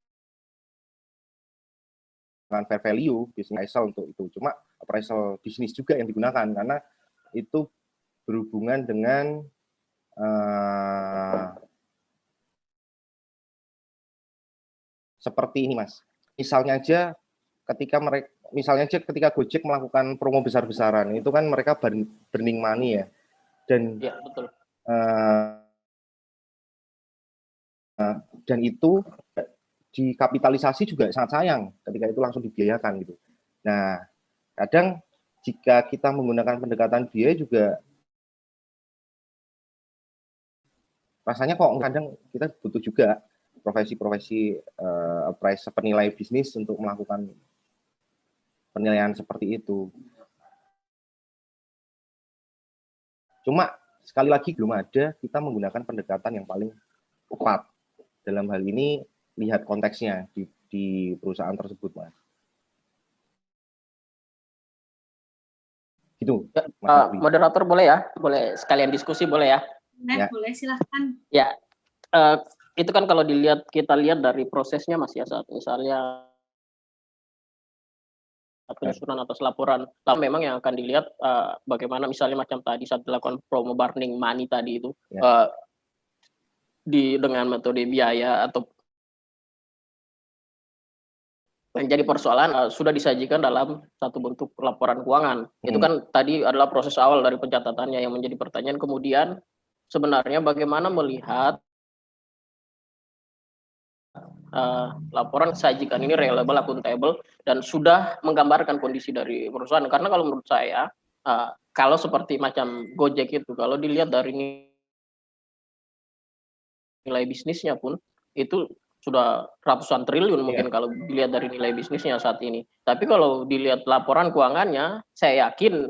[SPEAKER 2] fair value, business appraisal untuk itu. Cuma appraisal bisnis juga yang digunakan karena itu berhubungan dengan seperti ini, Mas. Misalnya aja ketika Gojek melakukan promo besar-besaran, itu kan mereka burning money ya, dan
[SPEAKER 3] ya, betul.
[SPEAKER 2] Dan itu dikapitalisasi juga sangat sayang ketika itu langsung dibiayakan gitu. Nah, kadang jika kita menggunakan pendekatan biaya juga rasanya kok kadang kita butuh juga profesi-profesi penilai bisnis untuk melakukan penilaian seperti itu. Cuma sekali lagi belum ada kita menggunakan pendekatan yang paling tepat. Dalam hal ini lihat konteksnya di perusahaan tersebut, Mas. Gitu.
[SPEAKER 3] Moderator boleh ya? Boleh sekalian diskusi boleh ya?
[SPEAKER 1] Ya. Boleh, silahkan.
[SPEAKER 3] Ya, itu kan kalau kita lihat dari prosesnya Mas ya, saat misalnya penyusunan atas laporan, memang yang akan dilihat bagaimana misalnya macam tadi saat dilakukan promo burning money tadi itu ya. Dengan metode biaya atau menjadi persoalan sudah disajikan dalam satu bentuk laporan keuangan. Itu kan tadi adalah proses awal dari pencatatannya yang menjadi pertanyaan. Kemudian sebenarnya bagaimana melihat laporan sajikan ini reliable, akuntabel, dan sudah menggambarkan kondisi dari perusahaan. Karena kalau menurut saya, kalau seperti macam Gojek itu, kalau dilihat dari nilai bisnisnya pun, itu sudah ratusan triliun mungkin kalau dilihat dari nilai bisnisnya saat ini. Tapi kalau dilihat laporan keuangannya, saya yakin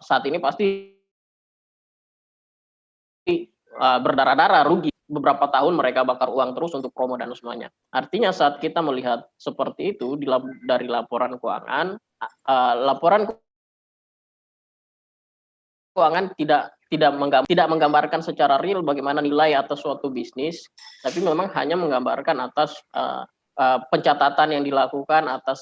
[SPEAKER 3] saat ini pasti berdarah-darah rugi. Beberapa tahun mereka bakar uang terus untuk promo dan semuanya. Artinya saat kita melihat seperti itu dari laporan keuangan, laporan keuangan tidak menggambarkan secara real bagaimana nilai atas suatu bisnis, tapi memang hanya menggambarkan atas pencatatan yang dilakukan atas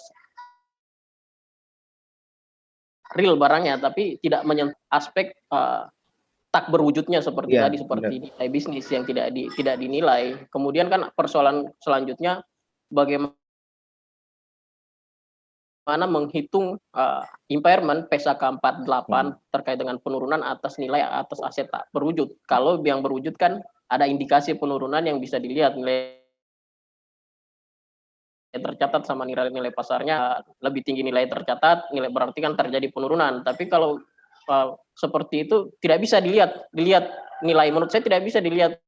[SPEAKER 3] real barangnya, tapi tidak menyentuh aspek tak berwujudnya seperti tadi, seperti nilai bisnis yang tidak dinilai. Kemudian kan persoalan selanjutnya bagaimana menghitung impairment PSAK 48 terkait dengan penurunan atas nilai atas aset tak berwujud. Kalau yang berwujud kan ada indikasi penurunan yang bisa dilihat, nilai tercatat sama nilai pasarnya lebih tinggi nilai tercatat, nilai berarti kan terjadi penurunan. Tapi kalau seperti itu tidak bisa dilihat nilai, menurut saya tidak bisa dilihat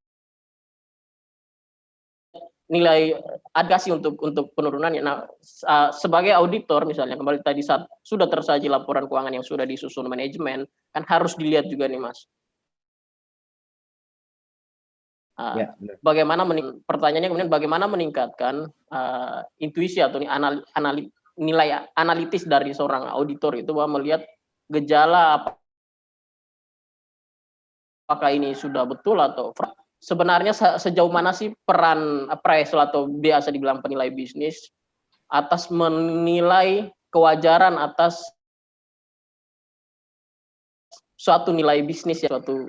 [SPEAKER 3] nilai adjustasi untuk penurunannya. Nah, sebagai auditor misalnya kembali tadi saat sudah tersaji laporan keuangan yang sudah disusun manajemen, kan harus dilihat juga nih Mas. Bagaimana pertanyaannya kemudian bagaimana meningkatkan intuisi atau nilai analitis dari seorang auditor itu bahwa melihat gejala apakah ini sudah betul atau sebenarnya sejauh mana sih peran appraisal atau biasa dibilang penilai bisnis atas menilai kewajaran atas suatu nilai bisnis ya, suatu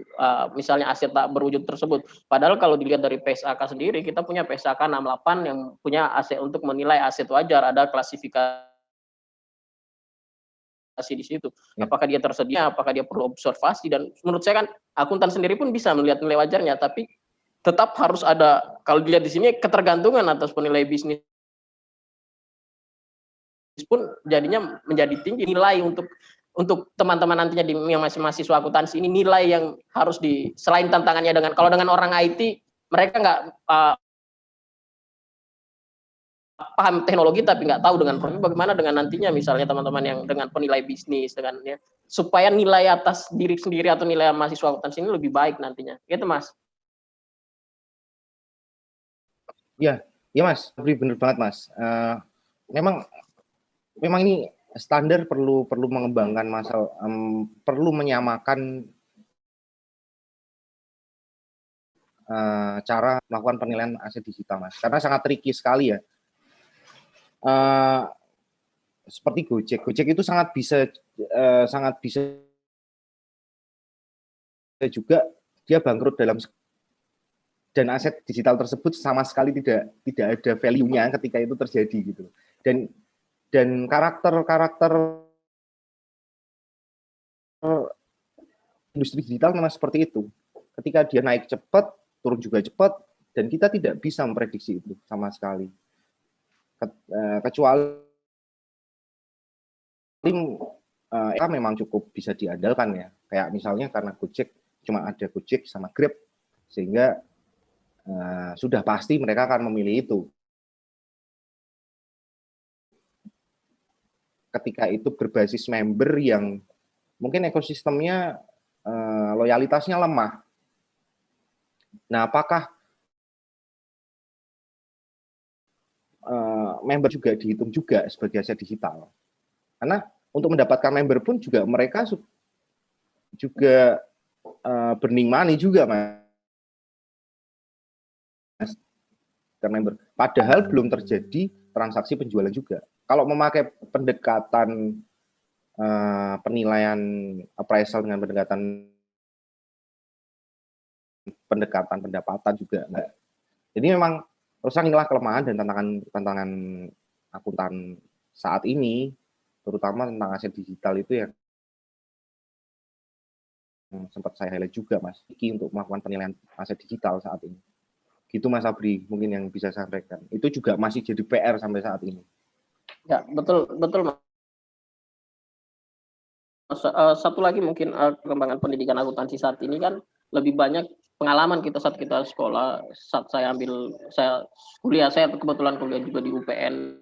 [SPEAKER 3] misalnya aset tak berwujud tersebut. Padahal kalau dilihat dari PSAK sendiri, kita punya PSAK 68 yang punya aset untuk menilai aset wajar, ada klasifikasi di situ. Apakah dia tersedia, apakah dia perlu observasi, dan menurut saya kan akuntan sendiri pun bisa melihat nilai wajarnya, tapi tetap harus ada, kalau dilihat di sini ketergantungan atas penilai bisnis pun jadinya menjadi tinggi nilai untuk teman-teman nantinya yang masih mahasiswa akuntansi ini, nilai yang harus selain tantangannya dengan, kalau dengan orang IT mereka nggak paham teknologi tapi nggak tahu dengan problem, bagaimana dengan nantinya misalnya teman-teman yang dengan penilai bisnis, dengan ya, supaya nilai atas diri sendiri atau nilai mahasiswa akuntansi ini lebih baik nantinya, gitu Mas.
[SPEAKER 2] Ya, ya Mas, benar banget Mas. Memang ini standar perlu mengembangkan masalah, perlu menyamakan cara melakukan penilaian aset digital Mas, karena sangat tricky sekali ya. Seperti Gojek itu sangat bisa juga dia bangkrut dan aset digital tersebut sama sekali tidak ada value-nya ketika itu terjadi gitu. Dan karakter industri digital memang seperti itu. Ketika dia naik cepat, turun juga cepat, dan kita tidak bisa memprediksi itu sama sekali. Kecuali memang cukup bisa diandalkan ya. Kayak misalnya karena Gojek cuma ada Gojek sama Grab, sehingga sudah pasti mereka akan memilih itu. Ketika itu berbasis member yang mungkin ekosistemnya loyalitasnya lemah. Nah, apakah member juga dihitung juga sebagai aset digital? Karena untuk mendapatkan member pun juga mereka juga burning money juga, Mas. Member. Padahal belum terjadi transaksi penjualan juga. Kalau memakai pendekatan penilaian appraisal dengan pendekatan pendapatan juga enggak. Jadi memang terusan inilah kelemahan dan tantangan akuntan saat ini, terutama tentang aset digital itu yang sempat saya highlight juga Mas, untuk melakukan penilaian aset digital saat ini. Gitu Mas Abri, mungkin yang bisa saya sampaikan. Itu juga masih jadi PR sampai saat ini.
[SPEAKER 3] Ya, betul Mas. Satu lagi mungkin perkembangan pendidikan akuntansi saat ini kan lebih banyak pengalaman kita saat kita sekolah, saat saya kuliah, saya kebetulan kuliah juga di UPN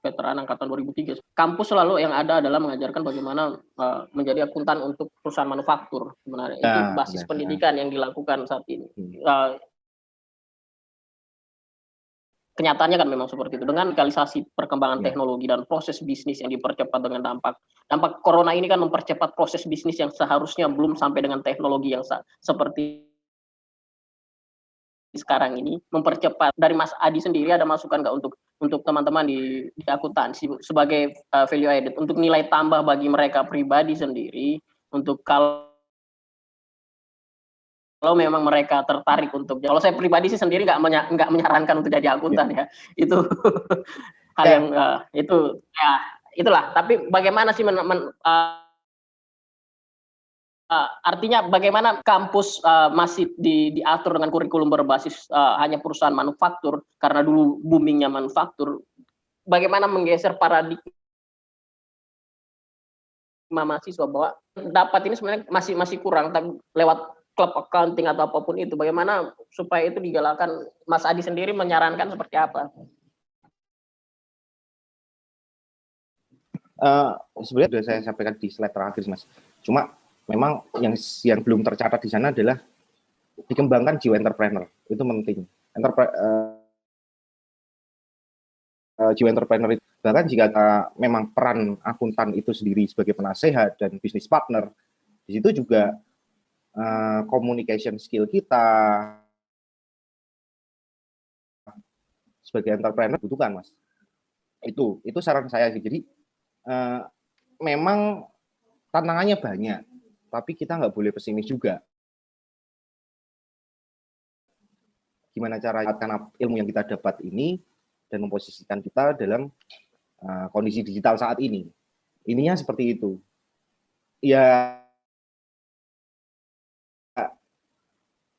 [SPEAKER 3] veteran angkatan 2003. Kampus selalu yang ada adalah mengajarkan bagaimana menjadi akuntan untuk perusahaan manufaktur. Sebenarnya itu basis pendidikan yang dilakukan saat ini. Kenyataannya kan memang seperti itu. Dengan realisasi perkembangan teknologi dan proses bisnis yang dipercepat dengan dampak corona ini kan mempercepat proses bisnis yang seharusnya belum sampai dengan teknologi yang seperti sekarang ini, mempercepat. Dari Mas Adi sendiri ada masukan nggak untuk teman-teman di akuntansi sebagai value added, untuk nilai tambah bagi mereka pribadi sendiri, untuk kalau memang mereka tertarik untuk, kalau saya pribadi sih sendiri nggak menyarankan untuk jadi akuntan ya, itu hal yang itu ya itulah. Tapi bagaimana sih artinya bagaimana kampus masih diatur dengan kurikulum berbasis hanya perusahaan manufaktur karena dulu boomingnya manufaktur, bagaimana menggeser paradigma mahasiswa bahwa dapat ini sebenarnya masih kurang, tapi lewat klub accounting atau apapun itu, bagaimana supaya itu digalakkan? Mas Adi sendiri menyarankan seperti apa?
[SPEAKER 2] Sebenarnya sudah saya sampaikan di slide terakhir Mas. Cuma memang yang belum tercatat di sana adalah dikembangkan jiwa entrepreneur. Itu penting. Jiwa entrepreneur itu, bahkan jika memang peran akuntan itu sendiri sebagai penasehat dan bisnis partner, di situ juga communication skill kita sebagai entrepreneur butuhkan, Mas. Itu saran saya sih. Jadi memang tantangannya banyak, tapi kita nggak boleh pesimis juga. Gimana cara karena ilmu yang kita dapat ini dan memposisikan kita dalam kondisi digital saat ini. Ininya seperti itu. Ya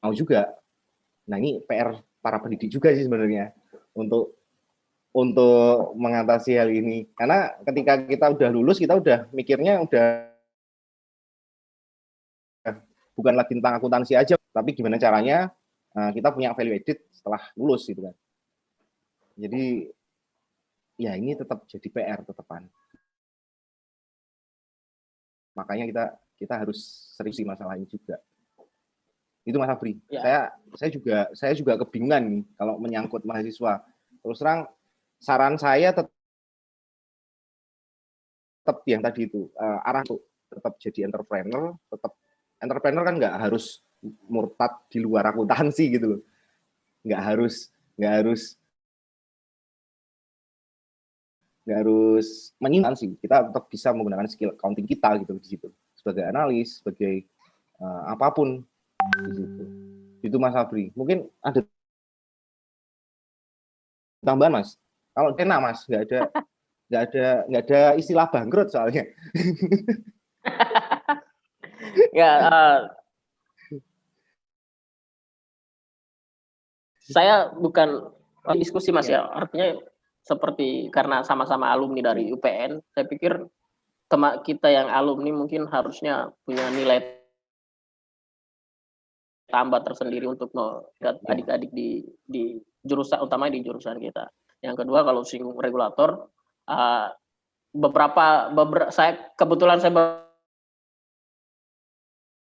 [SPEAKER 2] mau juga. Nah, ini PR para pendidik juga sih sebenarnya untuk mengatasi hal ini. Karena ketika kita udah lulus, kita udah mikirnya udah bukan lagi tentang akuntansi aja, tapi gimana caranya kita punya value added setelah lulus gitu kan. Jadi ya ini tetap jadi PR tetepan. Makanya kita harus serius masalah ini juga. Itu Mas Afri. Ya. Saya juga kebingungan nih kalau menyangkut mahasiswa. Terus terang saran saya tetap yang tadi itu arah untuk tetap jadi entrepreneur, entrepreneur kan nggak harus murtad di luar akuntansi gitu loh. Nggak harus menyimpan. Kita tetap bisa menggunakan skill accounting kita gitu di situ sebagai analis, sebagai apapun di situ. Itu Mas Afri. Mungkin ada tambahan Mas. Kalau enak Mas, nggak ada istilah bangkrut soalnya.
[SPEAKER 3] Ya, saya bukan diskusi Mas ya. Artinya seperti karena sama-sama alumni dari UPN, saya pikir kita yang alumni mungkin harusnya punya nilai tambah tersendiri untuk melihat adik-adik di jurusan, utamanya di jurusan kita. Yang kedua, kalau singgung regulator, beberapa saya kebetulan saya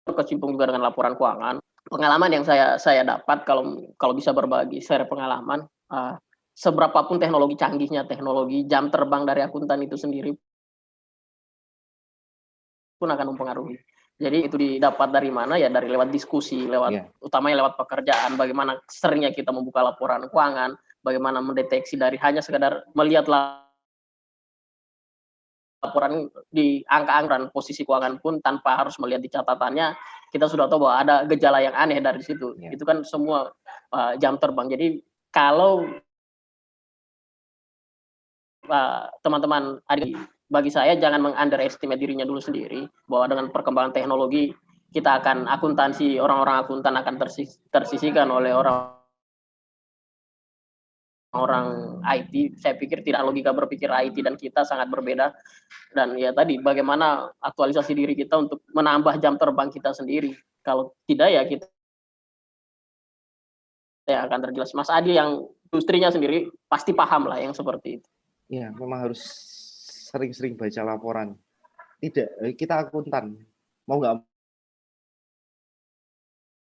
[SPEAKER 3] berkecimpung juga dengan laporan keuangan. Pengalaman yang saya dapat, kalau bisa berbagi share pengalaman, seberapapun teknologi canggihnya, teknologi jam terbang dari akuntan itu sendiri pun akan mempengaruhi. Jadi itu didapat dari mana ya, dari lewat diskusi, utamanya lewat pekerjaan, bagaimana seringnya kita membuka laporan keuangan, bagaimana mendeteksi dari hanya sekadar melihat laporan di angka-angka posisi keuangan pun tanpa harus melihat di catatannya, kita sudah tahu bahwa ada gejala yang aneh dari situ. Itu kan semua jam terbang. Jadi kalau teman-teman adik, bagi saya jangan meng-underestimate dirinya dulu sendiri, bahwa dengan perkembangan teknologi kita akan orang-orang akuntan akan tersisihkan oleh orang IT. Saya pikir tidak, logika berpikir IT dan kita sangat berbeda. Dan ya tadi, bagaimana aktualisasi diri kita untuk menambah jam terbang kita sendiri. Kalau tidak ya kita akan terjelas. Mas Adi yang industrinya sendiri pasti paham lah yang seperti itu.
[SPEAKER 2] Ya, memang harus sering-sering baca laporan. Tidak, kita akuntan, mau nggak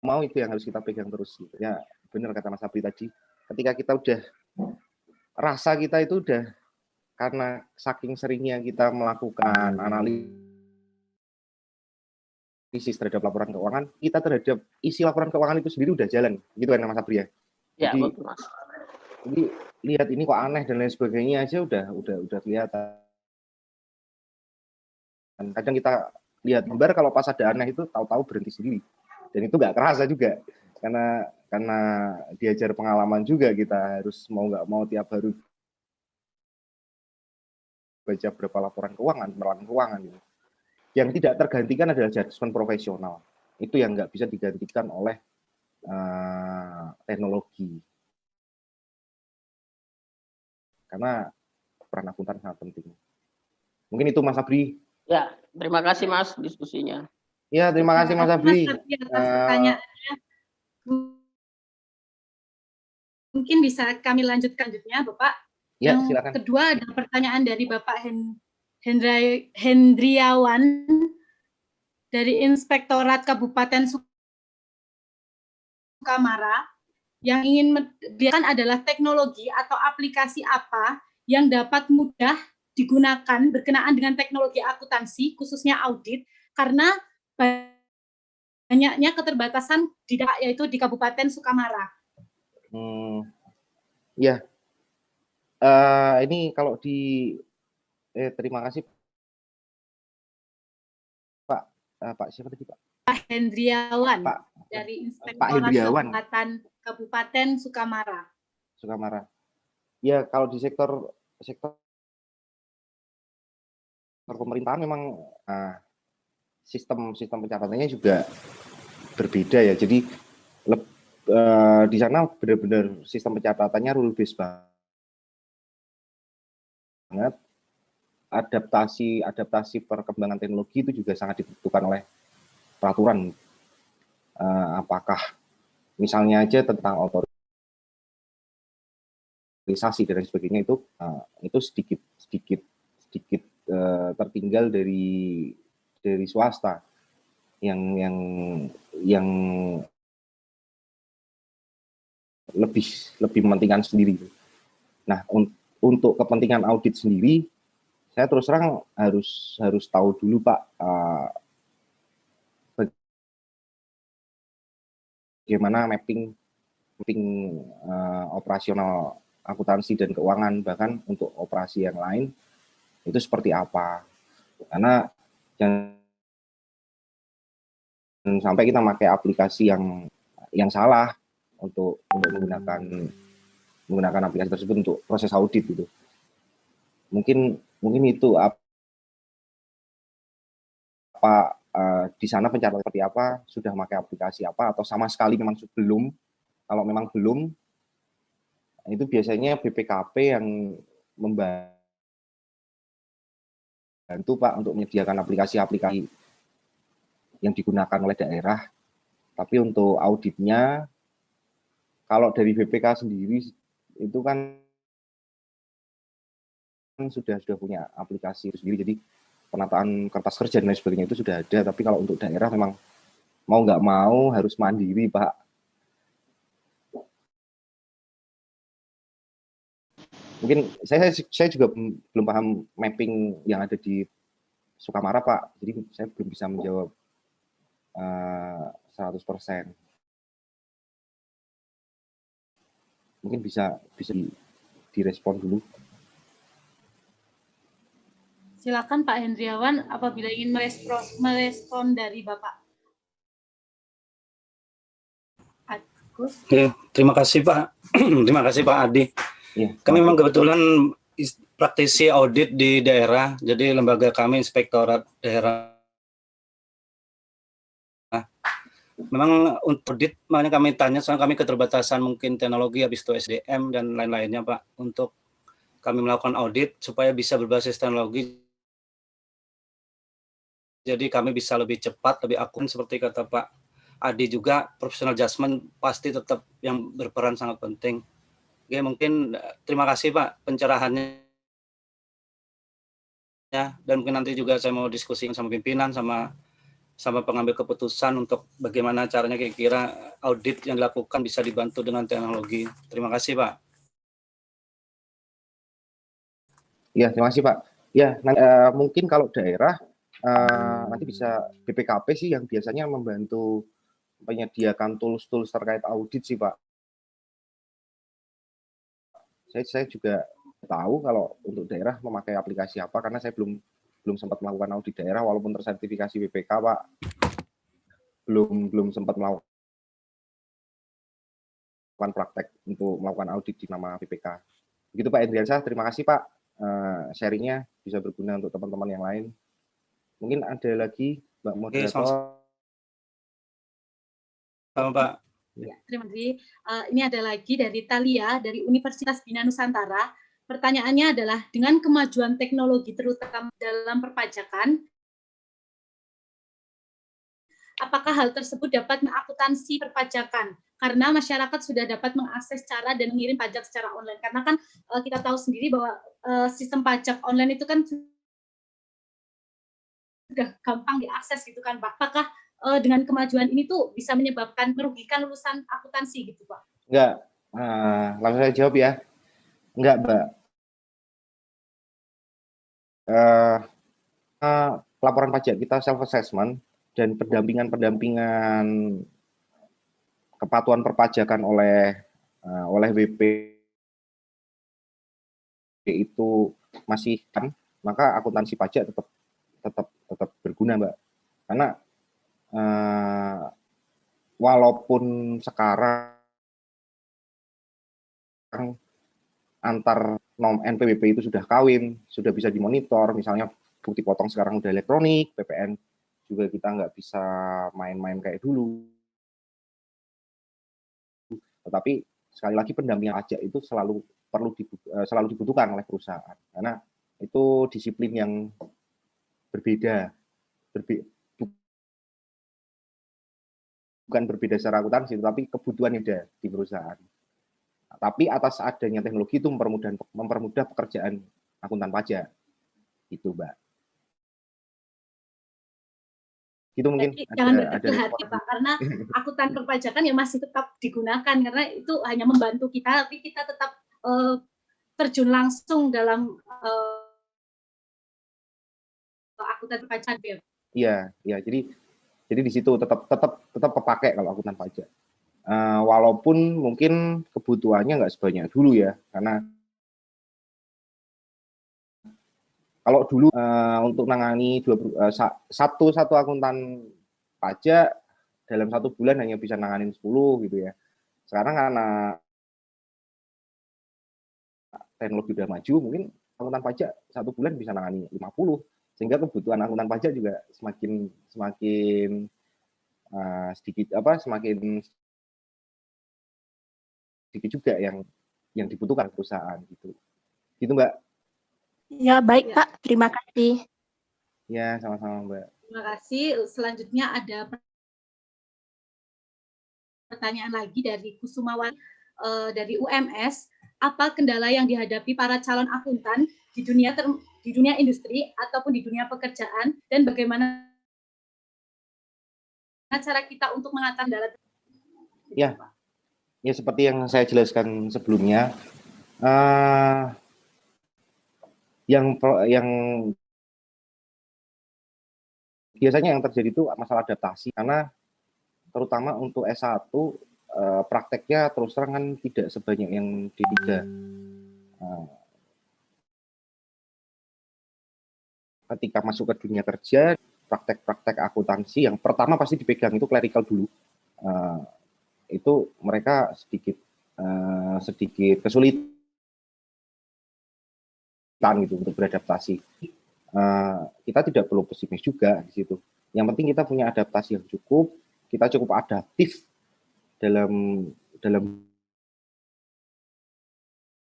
[SPEAKER 2] mau itu yang harus kita pegang terus. Ya, benar kata Mas Abri tadi. Ketika kita udah rasa kita itu udah, karena saking seringnya kita melakukan analisis terhadap laporan keuangan, kita terhadap isi laporan keuangan itu sendiri udah jalan, gitu kan Mas Abri ya?
[SPEAKER 3] Ya, betul Mas.
[SPEAKER 2] Jadi lihat ini kok aneh dan lain sebagainya aja udah kelihatan. Kadang kita lihat gambar, kalau pas ada aneh itu tahu-tahu berhenti sendiri, dan itu nggak kerasa juga karena diajar pengalaman juga, kita harus mau nggak mau tiap hari baca berapa laporan keuangan gitu. Yang tidak tergantikan adalah judgement profesional, itu yang nggak bisa digantikan oleh teknologi, karena peran akuntan sangat penting. Mungkin itu Mas Abri.
[SPEAKER 3] Ya, terima kasih Mas diskusinya.
[SPEAKER 2] Ya, terima kasih Mas Abri.
[SPEAKER 1] Pertanyaannya mungkin bisa kami lanjutkan selanjutnya, Bapak.
[SPEAKER 2] Ya,
[SPEAKER 1] yang
[SPEAKER 2] silakan.
[SPEAKER 1] Kedua ada pertanyaan dari Bapak Hendriawan dari Inspektorat Kabupaten Sukamara, yang ingin melihat adalah teknologi atau aplikasi apa yang dapat mudah digunakan berkenaan dengan teknologi akuntansi, khususnya audit, karena banyaknya keterbatasan yaitu di Kabupaten Sukamara.
[SPEAKER 2] Ya, Ini kalau di terima kasih Pak, Pak siapa tadi Pak?
[SPEAKER 1] Pak Hendriawan
[SPEAKER 2] Pak
[SPEAKER 1] dari
[SPEAKER 2] Pak
[SPEAKER 1] Inspektorat
[SPEAKER 2] Hendriawan.
[SPEAKER 1] Kabupaten Sukamara.
[SPEAKER 2] Ya kalau di sektor pemerintahan memang sistem pencatatannya juga berbeda ya. Jadi di sana benar-benar sistem pencatatannya rule based banget. Adaptasi perkembangan teknologi itu juga sangat ditentukan oleh peraturan. Apakah misalnya aja tentang otorisasi dan sebagainya itu sedikit tertinggal dari swasta yang lebih mementingkan sendiri. Nah, untuk kepentingan audit sendiri, saya terus terang harus tahu dulu Pak, bagaimana mapping operasional akuntansi dan keuangan, bahkan untuk operasi yang lain itu seperti apa. Karena jangan sampai kita pakai aplikasi yang salah untuk menggunakan aplikasi tersebut untuk proses audit gitu. Mungkin itu di sana pencatatan seperti apa, sudah pakai aplikasi apa, atau sama sekali memang belum. Kalau memang belum, itu biasanya BPKP yang membantu Pak untuk menyediakan aplikasi-aplikasi yang digunakan oleh daerah. Tapi untuk auditnya, kalau dari BPK sendiri itu kan sudah punya aplikasi sendiri, jadi penataan kertas kerja dan lain sebagainya itu sudah ada. Tapi kalau untuk daerah memang mau nggak mau harus mandiri Pak. Mungkin saya juga belum paham mapping yang ada di Sukamara Pak, jadi saya belum bisa menjawab 100%. Mungkin bisa direspon dulu.
[SPEAKER 1] Silakan Pak Hendriawan apabila ingin merespon dari Bapak Agus.
[SPEAKER 4] Terima kasih Pak. Terima kasih Pak Adi.
[SPEAKER 2] Ya,
[SPEAKER 4] kami memang kebetulan praktisi audit di daerah, jadi lembaga kami Inspektorat Daerah. Memang untuk audit, makanya kami tanya, soalnya kami keterbatasan mungkin teknologi, habis itu SDM dan lain-lainnya Pak, untuk kami melakukan audit supaya bisa berbasis teknologi. Jadi kami bisa lebih cepat, lebih akun, seperti kata Pak Adi juga, professional judgment pasti tetap yang berperan sangat penting. Oke, mungkin terima kasih Pak pencerahannya. Dan mungkin nanti juga saya mau diskusi sama pimpinan, sama pengambil keputusan untuk bagaimana caranya kira-kira audit yang dilakukan bisa dibantu dengan teknologi. Terima kasih Pak.
[SPEAKER 2] Ya, terima kasih Pak. Ya, mungkin kalau daerah nanti bisa BPKP sih yang biasanya membantu menyediakan tools terkait audit sih Pak. Saya juga tahu kalau untuk daerah memakai aplikasi apa, karena saya belum sempat melakukan audit daerah walaupun tersertifikasi BPK Pak. Belum sempat melakukan praktek untuk melakukan audit di nama BPK. Begitu Pak Endriansyah, terima kasih Pak. Sharingnya bisa berguna untuk teman-teman yang lain. Mungkin ada lagi Mbak moderator.
[SPEAKER 4] Sama Pak.
[SPEAKER 1] Ya, terima kasih. Ini ada lagi dari Talia dari Universitas Bina Nusantara. Pertanyaannya adalah, dengan kemajuan teknologi terutama dalam perpajakan, apakah hal tersebut dapat mengakuntansi perpajakan? Karena masyarakat sudah dapat mengakses cara dan mengirim pajak secara online. Karena kan kita tahu sendiri bahwa sistem pajak online itu kan sudah gampang diakses gitu kan Pak. Apakah dengan kemajuan ini tuh bisa menyebabkan merugikan lulusan akuntansi gitu Pak?
[SPEAKER 2] Enggak. Langsung saya jawab ya. Enggak Mbak. Laporan pajak kita self assessment dan pendampingan kepatuhan perpajakan oleh WP itu masih kan, maka akuntansi pajak tetap berguna, Mbak. Karena walaupun sekarang antar NPWP itu sudah kawin, sudah bisa dimonitor, misalnya bukti potong sekarang udah elektronik, PPN juga kita nggak bisa main-main kayak dulu. Tetapi sekali lagi pendampingan pajak itu selalu dibutuhkan oleh perusahaan, karena itu disiplin yang berbeda, bukan berbeda secara akuntansi, tetapi kebutuhan yang ada di perusahaan. Tapi atas adanya teknologi itu mempermudah pekerjaan akuntan pajak, gitu, Mbak. Itu mungkin
[SPEAKER 1] jangan berkecil hati, Pak, karena akuntan perpajakan ya masih tetap digunakan, karena itu hanya membantu kita, tapi kita tetap terjun langsung dalam akuntan perpajakan.
[SPEAKER 2] Iya, jadi di situ tetap kepake kalau akuntan pajak. Walaupun mungkin kebutuhannya nggak sebanyak dulu ya, karena kalau dulu untuk nangani satu akuntan pajak dalam 1 bulan hanya bisa nanganin 10 gitu ya. Sekarang karena teknologi udah maju, mungkin akuntan pajak 1 bulan bisa nangani 50, sehingga kebutuhan akuntan pajak juga semakin sedikit juga yang dibutuhkan perusahaan gitu Mbak.
[SPEAKER 5] Ya baik Pak, terima kasih.
[SPEAKER 2] Ya sama-sama Mbak.
[SPEAKER 1] Terima kasih. Selanjutnya ada pertanyaan lagi dari Kusumawan dari UMS. Apa kendala yang dihadapi para calon akuntan di dunia industri ataupun di dunia pekerjaan, dan bagaimana cara kita untuk mengatasi kendala?
[SPEAKER 2] Ya seperti yang saya jelaskan sebelumnya, yang biasanya yang terjadi itu masalah adaptasi, karena terutama untuk S1 prakteknya terus terang kan tidak sebanyak yang D3. Ketika masuk ke dunia kerja, praktek-praktek akuntansi yang pertama pasti dipegang itu clerical dulu. Itu mereka sedikit kesulitan gitu untuk beradaptasi. Kita tidak perlu pesimis juga di situ. Yang penting kita punya adaptasi yang cukup, kita cukup adaptif dalam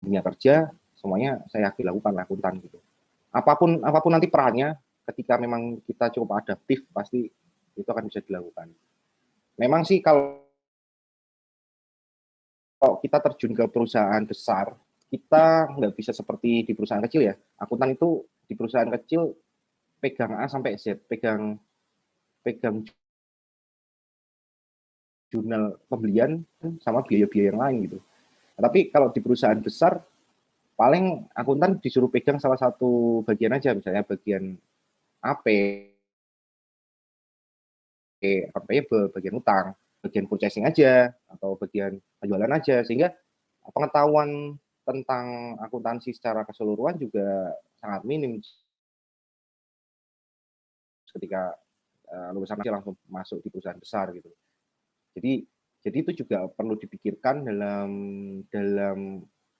[SPEAKER 2] dunia kerja, semuanya saya yakin lakukan akuntan gitu. Apapun nanti perannya, ketika memang kita cukup adaptif, pasti itu akan bisa dilakukan. Memang sih kalau kita terjun ke perusahaan besar, kita nggak bisa seperti di perusahaan kecil ya. Akuntan itu di perusahaan kecil pegang A sampai Z, pegang jurnal pembelian sama biaya-biaya yang lain gitu. Tapi kalau di perusahaan besar, paling akuntan disuruh pegang salah satu bagian aja, misalnya bagian AP, bagian utang, bagian purchasing aja, atau bagian penjualan aja, sehingga pengetahuan tentang akuntansi secara keseluruhan juga sangat minim ketika lulusan langsung masuk di perusahaan besar gitu. Jadi itu juga perlu dipikirkan dalam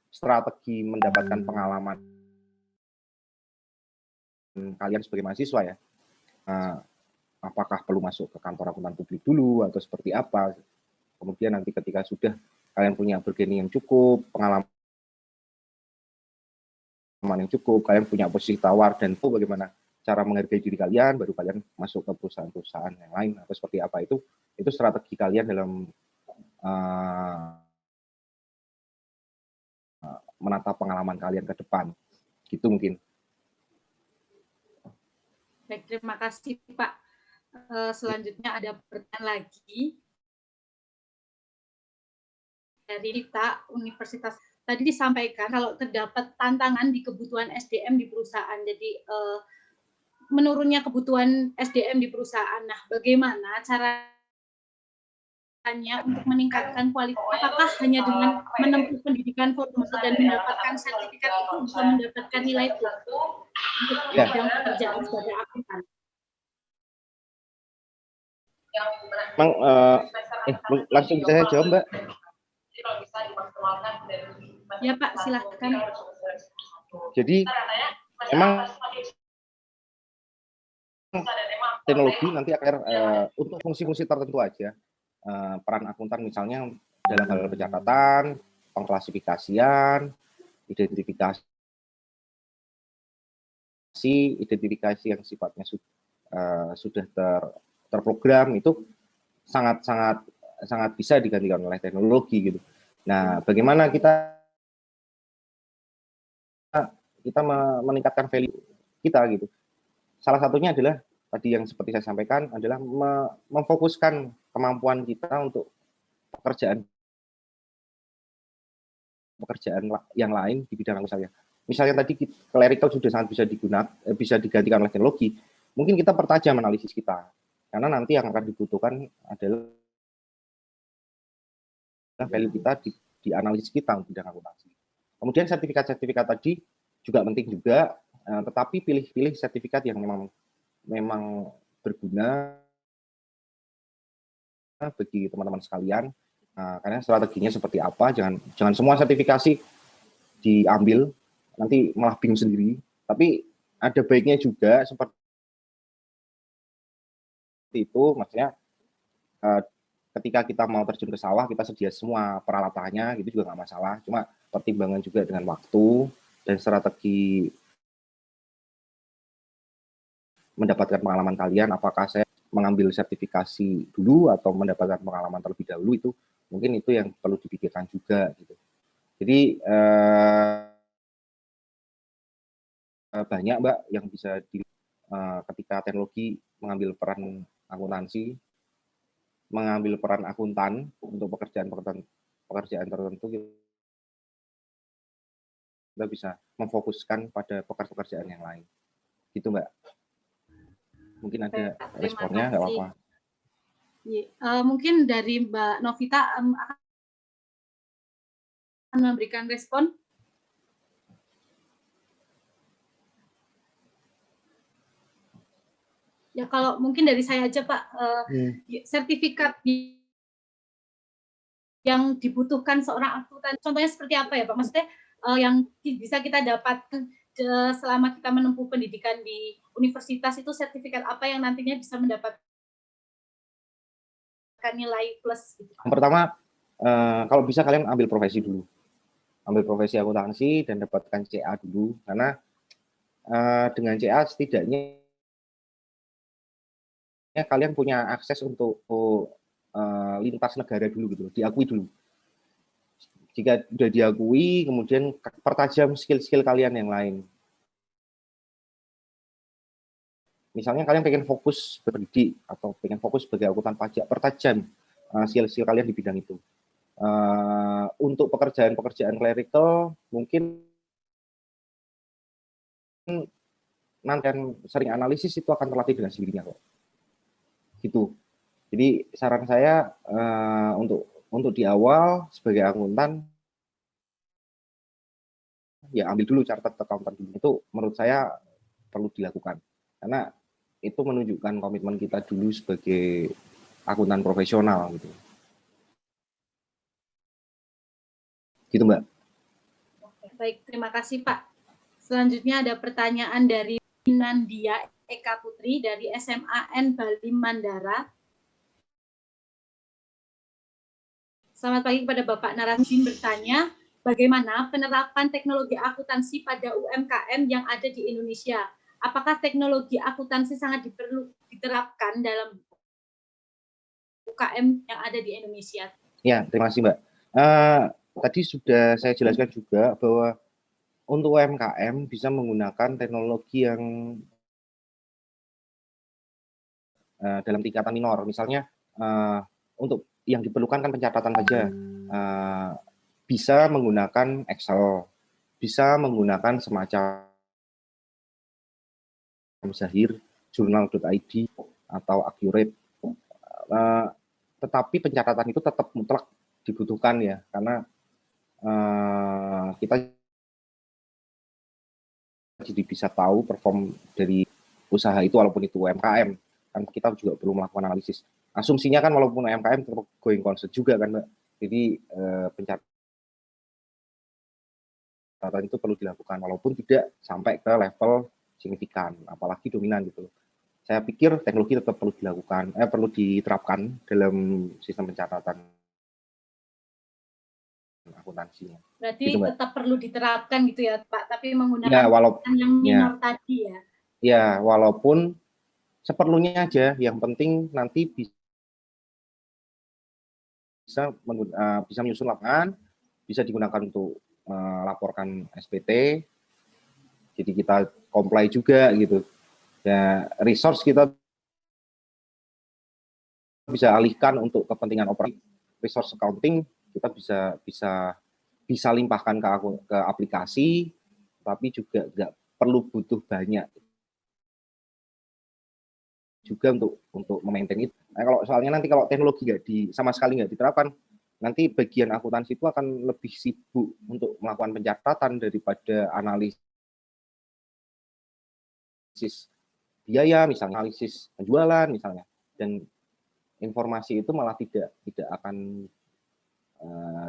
[SPEAKER 2] strategi mendapatkan pengalaman kalian sebagai mahasiswa ya. Apakah perlu masuk ke kantor akuntan publik dulu atau seperti apa? Kemudian nanti ketika sudah kalian punya bargaining yang cukup, pengalaman yang cukup, kalian punya posisi tawar dan tahu bagaimana cara menghargai diri kalian, baru kalian masuk ke perusahaan-perusahaan yang lain atau seperti apa, itu strategi kalian dalam menata pengalaman kalian ke depan. Gitu mungkin.
[SPEAKER 1] Baik, terima kasih Pak. Selanjutnya ada pertanyaan lagi dari Rita Universitas. Tadi disampaikan kalau terdapat tantangan di kebutuhan SDM di perusahaan. Jadi menurunnya kebutuhan SDM di perusahaan. Nah, bagaimana cara untuk meningkatkan kualitas, apakah hanya dengan menempuh pendidikan formal dan mendapatkan sertifikat itu bisa mendapatkan nilai plus untuk bidang pekerjaan sebagai akuntan?
[SPEAKER 2] Emang, langsung bisa saya jawab, Mbak?
[SPEAKER 1] Ya Pak, silahkan.
[SPEAKER 2] Jadi memang teknologi nanti akan untuk fungsi-fungsi tertentu aja, peran akuntan misalnya dalam hal pencatatan, pengklasifikasian, identifikasi yang sifatnya sudah terprogram, itu sangat bisa digantikan oleh teknologi gitu. Nah, bagaimana kita meningkatkan value kita gitu. Salah satunya adalah tadi yang seperti saya sampaikan adalah memfokuskan kemampuan kita untuk pekerjaan yang lain di bidang saya. Misalnya tadi clerical sudah sangat bisa digantikan oleh teknologi. Mungkin kita pertajam analisis kita, karena nanti yang akan dibutuhkan adalah value kita di analisis kita untuk bidang akuntansi. Kemudian sertifikat tadi juga penting juga, tetapi pilih sertifikat yang memang berguna bagi teman-teman sekalian, karena strateginya seperti apa. Jangan semua sertifikasi diambil, nanti malah bingung sendiri. Tapi ada baiknya juga seperti itu, maksudnya ketika kita mau terjun ke sawah, kita sedia semua peralatannya, gitu juga nggak masalah. Cuma pertimbangan juga dengan waktu dan strategi mendapatkan pengalaman kalian, apakah saya mengambil sertifikasi dulu atau mendapatkan pengalaman terlebih dahulu, itu mungkin itu yang perlu dipikirkan juga gitu. Jadi banyak Mbak yang bisa ketika teknologi mengambil peran akuntansi, mengambil peran akuntan untuk pekerjaan tertentu, kita bisa memfokuskan pada pekerjaan yang lain. Gitu Mbak. Mungkin ada responnya, nggak apa-apa.
[SPEAKER 1] Mungkin dari Mbak Novita akan memberikan respon. Ya kalau mungkin dari saya aja Pak, sertifikat yang dibutuhkan seorang akuntan, contohnya seperti apa ya Pak? Maksudnya yang bisa kita dapatkan selama kita menempuh pendidikan di universitas, itu sertifikat apa yang nantinya bisa mendapatkan nilai plus gitu.
[SPEAKER 2] Yang pertama, kalau bisa kalian ambil profesi dulu. Ambil profesi akuntansi dan dapatkan CA dulu, karena dengan CA setidaknya kalian punya akses untuk lintas negara dulu gitu, diakui dulu. Jika sudah diakui, kemudian pertajam skill-skill kalian yang lain. Misalnya kalian pengen fokus berpendidik atau pengen fokus sebagai akuntan pajak, pertajam skill-skill kalian di bidang itu. Untuk pekerjaan clerical mungkin nanti sering analisis itu akan terlatih dengan sendirinya kok. Gitu. Jadi saran saya untuk di awal sebagai akuntan, ya ambil dulu chartered accountant dulu. Itu menurut saya perlu dilakukan, karena itu menunjukkan komitmen kita dulu sebagai akuntan profesional gitu. Gitu Mbak.
[SPEAKER 1] Baik, terima kasih Pak. Selanjutnya ada pertanyaan dari Nandia Eka Putri dari SMAN Bali Mandara. Selamat pagi kepada Bapak narasumber, bertanya, bagaimana penerapan teknologi akuntansi pada UMKM yang ada di Indonesia? Apakah teknologi akuntansi sangat diterapkan dalam UKM yang ada di Indonesia?
[SPEAKER 2] Ya, terima kasih Mbak. Tadi sudah saya jelaskan juga bahwa untuk UMKM bisa menggunakan teknologi yang dalam tingkatan minor. Misalnya untuk yang diperlukan kan pencatatan saja, bisa menggunakan Excel, bisa menggunakan semacam Zahir, jurnal.id, atau Accurate. tetapi pencatatan itu tetap mutlak dibutuhkan ya, karena kita jadi bisa tahu perform dari usaha itu walaupun itu UMKM, kan kita juga perlu melakukan analisis. Asumsinya kan walaupun UMKM tetap going concern juga kan Mbak, jadi pencatatan itu perlu dilakukan walaupun tidak sampai ke level signifikan, apalagi dominan gitu. Saya pikir teknologi tetap perlu dilakukan, perlu diterapkan dalam sistem pencatatan akuntansinya.
[SPEAKER 1] Berarti
[SPEAKER 2] gitu,
[SPEAKER 1] tetap perlu diterapkan gitu ya Pak, tapi menggunakan
[SPEAKER 2] ya,
[SPEAKER 1] yang minor tadi ya.
[SPEAKER 2] Ya, walaupun seperlunya aja, yang penting nanti bisa menyusun lapangan, bisa digunakan untuk laporkan SPT, jadi kita comply juga gitu. Ya, resource kita bisa alihkan untuk kepentingan operasi, resource accounting kita bisa limpahkan ke aplikasi, tapi juga nggak perlu butuh banyak juga untuk memaintain itu. Nah, soalnya nanti kalau teknologi sama sekali nggak diterapkan, nanti bagian akuntansi itu akan lebih sibuk untuk melakukan pencatatan daripada analisis biaya, misalnya analisis penjualan misalnya, dan informasi itu malah tidak akan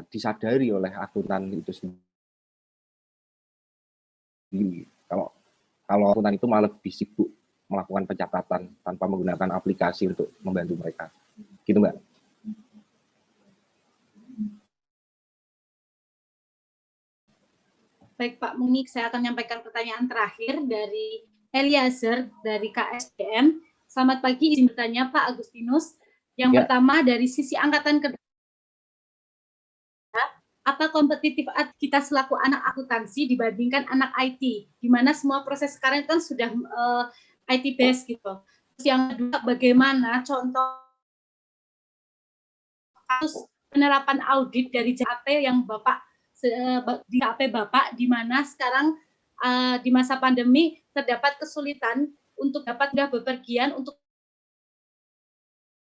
[SPEAKER 2] disadari oleh akuntan itu sendiri. Kalau akuntan itu malah lebih sibuk melakukan pencatatan tanpa menggunakan aplikasi untuk membantu mereka. Gitu Mbak.
[SPEAKER 1] Baik Pak Munik, saya akan menyampaikan pertanyaan terakhir dari Eliezer dari KSDM. Selamat pagi, izin bertanya Pak Agustinus. Yang pertama dari sisi angkatan kedua, apa kompetitif kita selaku anak akuntansi dibandingkan anak IT, di mana semua proses sekarang kan sudah IT based gitu. Terus yang kedua, bagaimana contoh kasus penerapan audit dari JAP yang Bapak di JAP Bapak, di mana sekarang di masa pandemi terdapat kesulitan untuk dapat bepergian untuk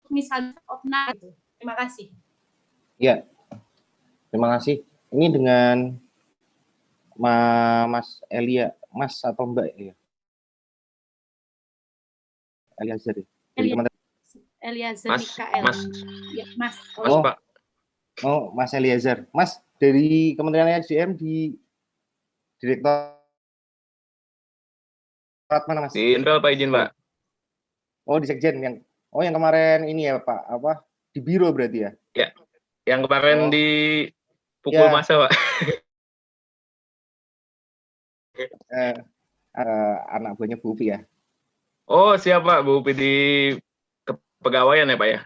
[SPEAKER 1] misalnya opna. Terima kasih.
[SPEAKER 2] Ya, terima kasih. Ini dengan Mas Mas atau Mbak ya? Eliezer.
[SPEAKER 1] Eliezer Mikael.
[SPEAKER 6] Mas.
[SPEAKER 1] Ya, Mas.
[SPEAKER 6] Mas Pak.
[SPEAKER 2] Oh, Mas Eliezer. Mas dari Kementerian SDM di Direktorat mana Mas?
[SPEAKER 6] Di Intel Pak izin Pak.
[SPEAKER 2] Oh, di Sekjen yang kemarin ini ya Pak, apa? Di biro berarti ya?
[SPEAKER 6] Ya. Yang kemarin di pukul masa Pak.
[SPEAKER 2] Anak buahnya Bu Upi ya?
[SPEAKER 6] Oh siap Pak, Bu Upi di kepegawaian ya Pak ya?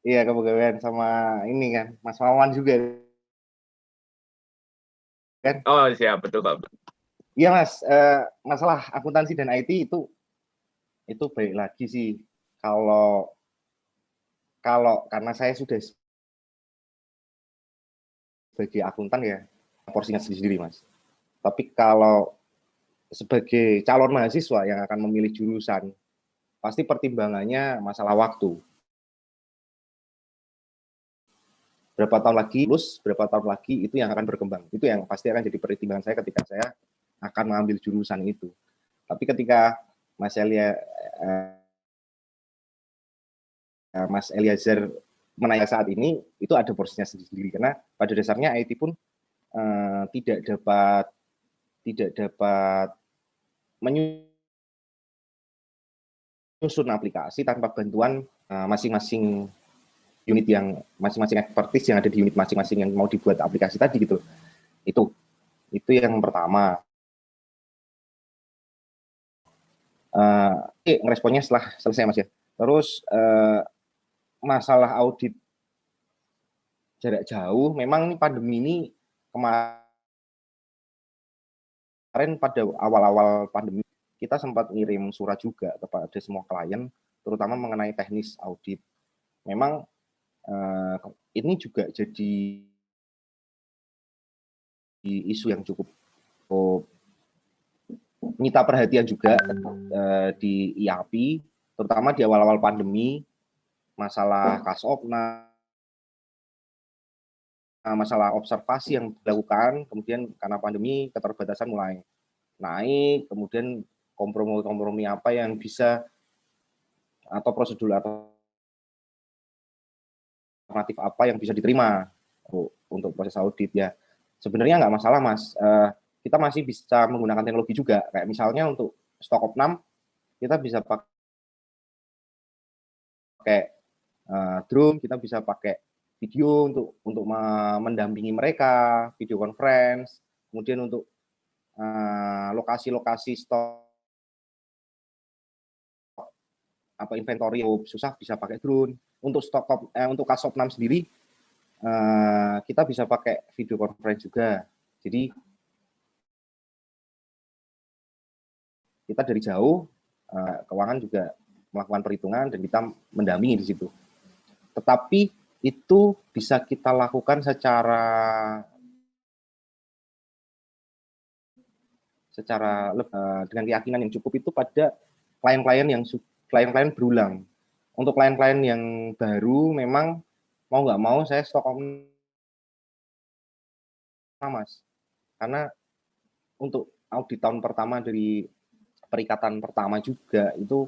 [SPEAKER 2] Iya, kepegawaian sama ini kan, Mas Wawan juga kan?
[SPEAKER 6] Oh siap, betul Pak.
[SPEAKER 2] Iya Mas, masalah akuntansi dan IT itu baik lagi sih kalau karena saya sudah sebagai akuntan ya porsinya sendiri Mas. Tapi kalau sebagai calon mahasiswa yang akan memilih jurusan, pasti pertimbangannya masalah waktu. Berapa tahun lagi lulus, berapa tahun lagi itu yang akan berkembang. Itu yang pasti akan jadi pertimbangan saya ketika saya akan mengambil jurusan itu. Tapi ketika Mas Eliezer menanya saat ini, itu ada porsinya sendiri karena pada dasarnya IT pun tidak dapat menyusun aplikasi tanpa bantuan masing-masing unit yang masing-masing expertise yang ada di unit masing-masing yang mau dibuat aplikasi tadi gitu. Itu yang pertama. Ngeresponnya setelah selesai Mas ya. Terus masalah audit jarak jauh, memang ini pandemi ini kemarin pada awal-awal pandemi kita sempat ngirim surat juga kepada semua klien, terutama mengenai teknis audit. Memang ini juga jadi isu yang cukup menyita perhatian juga di IAPI, terutama di awal-awal pandemi, masalah kas opna, masalah observasi yang dilakukan, kemudian karena pandemi keterbatasan mulai naik, kemudian kompromi-kompromi apa yang bisa atau prosedur alternatif apa yang bisa diterima untuk proses audit ya. Sebenarnya nggak masalah Mas, kita masih bisa menggunakan teknologi juga, kayak misalnya untuk stok opnam kita bisa pakai drone, kita bisa pakai video untuk mendampingi mereka, video conference, kemudian untuk lokasi-lokasi stok apa inventory susah bisa pakai drone. Untuk stok untuk Kasopnam sendiri kita bisa pakai video conference juga. Jadi kita dari jauh keuangan juga melakukan perhitungan dan kita mendampingi di situ. Tetapi itu bisa kita lakukan secara dengan keyakinan yang cukup itu pada klien-klien berulang. Untuk klien-klien yang baru memang mau nggak mau saya stok Mas, karena untuk audit tahun pertama dari perikatan pertama juga itu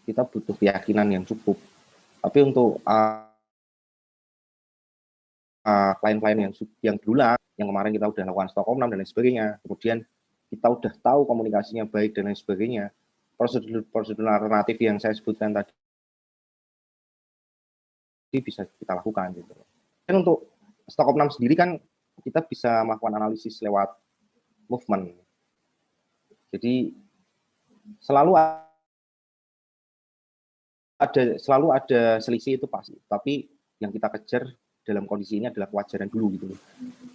[SPEAKER 2] kita butuh keyakinan yang cukup. Tapi untuk klien-klien yang berulang, yang kemarin kita udah lakukan stok opnam dan lain sebagainya, kemudian kita udah tahu komunikasinya baik dan lain sebagainya, prosedur alternatif yang saya sebutkan tadi bisa kita lakukan gitu. Dan untuk stok opnam sendiri kan kita bisa melakukan analisis lewat movement. Jadi selalu ada selisih itu pasti, tapi yang kita kejar dalam kondisi ini adalah kewajaran dulu gitu.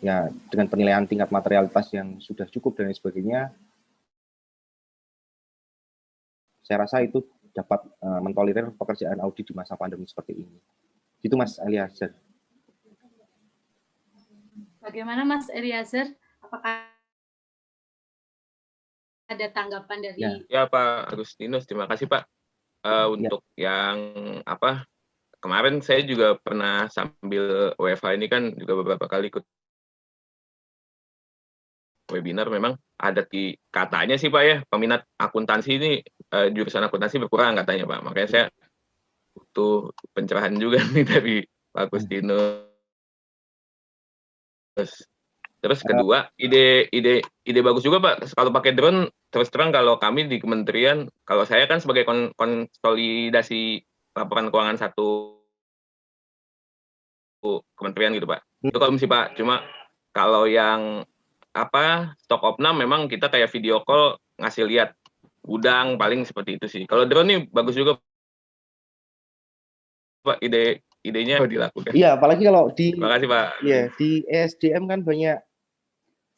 [SPEAKER 2] Ya, dengan penilaian tingkat materialitas yang sudah cukup dan lain sebagainya, saya rasa itu dapat mentolerir pekerjaan audit di masa pandemi seperti ini. Gitu Mas Eliezer.
[SPEAKER 1] Bagaimana Mas Eliezer? Apakah ada tanggapan dari?
[SPEAKER 6] Ya Pak Agustinus, terima kasih Pak untuk yang apa kemarin saya juga pernah sambil WFH ini kan juga beberapa kali ikut webinar. Memang ada katanya sih Pak ya, peminat akuntansi ini jurusan akuntansi berkurang katanya Pak. Makanya saya butuh pencerahan juga nih dari Pak Agustinus. Terus kedua, ide bagus juga Pak. Kalau pakai drone, terus terang kalau kami di kementerian, kalau saya kan sebagai konsolidasi laporan keuangan satu kementerian gitu Pak. Itu kalau sih Pak. Cuma kalau yang stok opnam memang kita kayak video call ngasih lihat gudang paling seperti itu sih. Kalau drone nih bagus juga Pak, idenya dilakukan.
[SPEAKER 2] Iya, apalagi kalau
[SPEAKER 6] Terima kasih Pak.
[SPEAKER 2] Iya, di ESDM kan banyak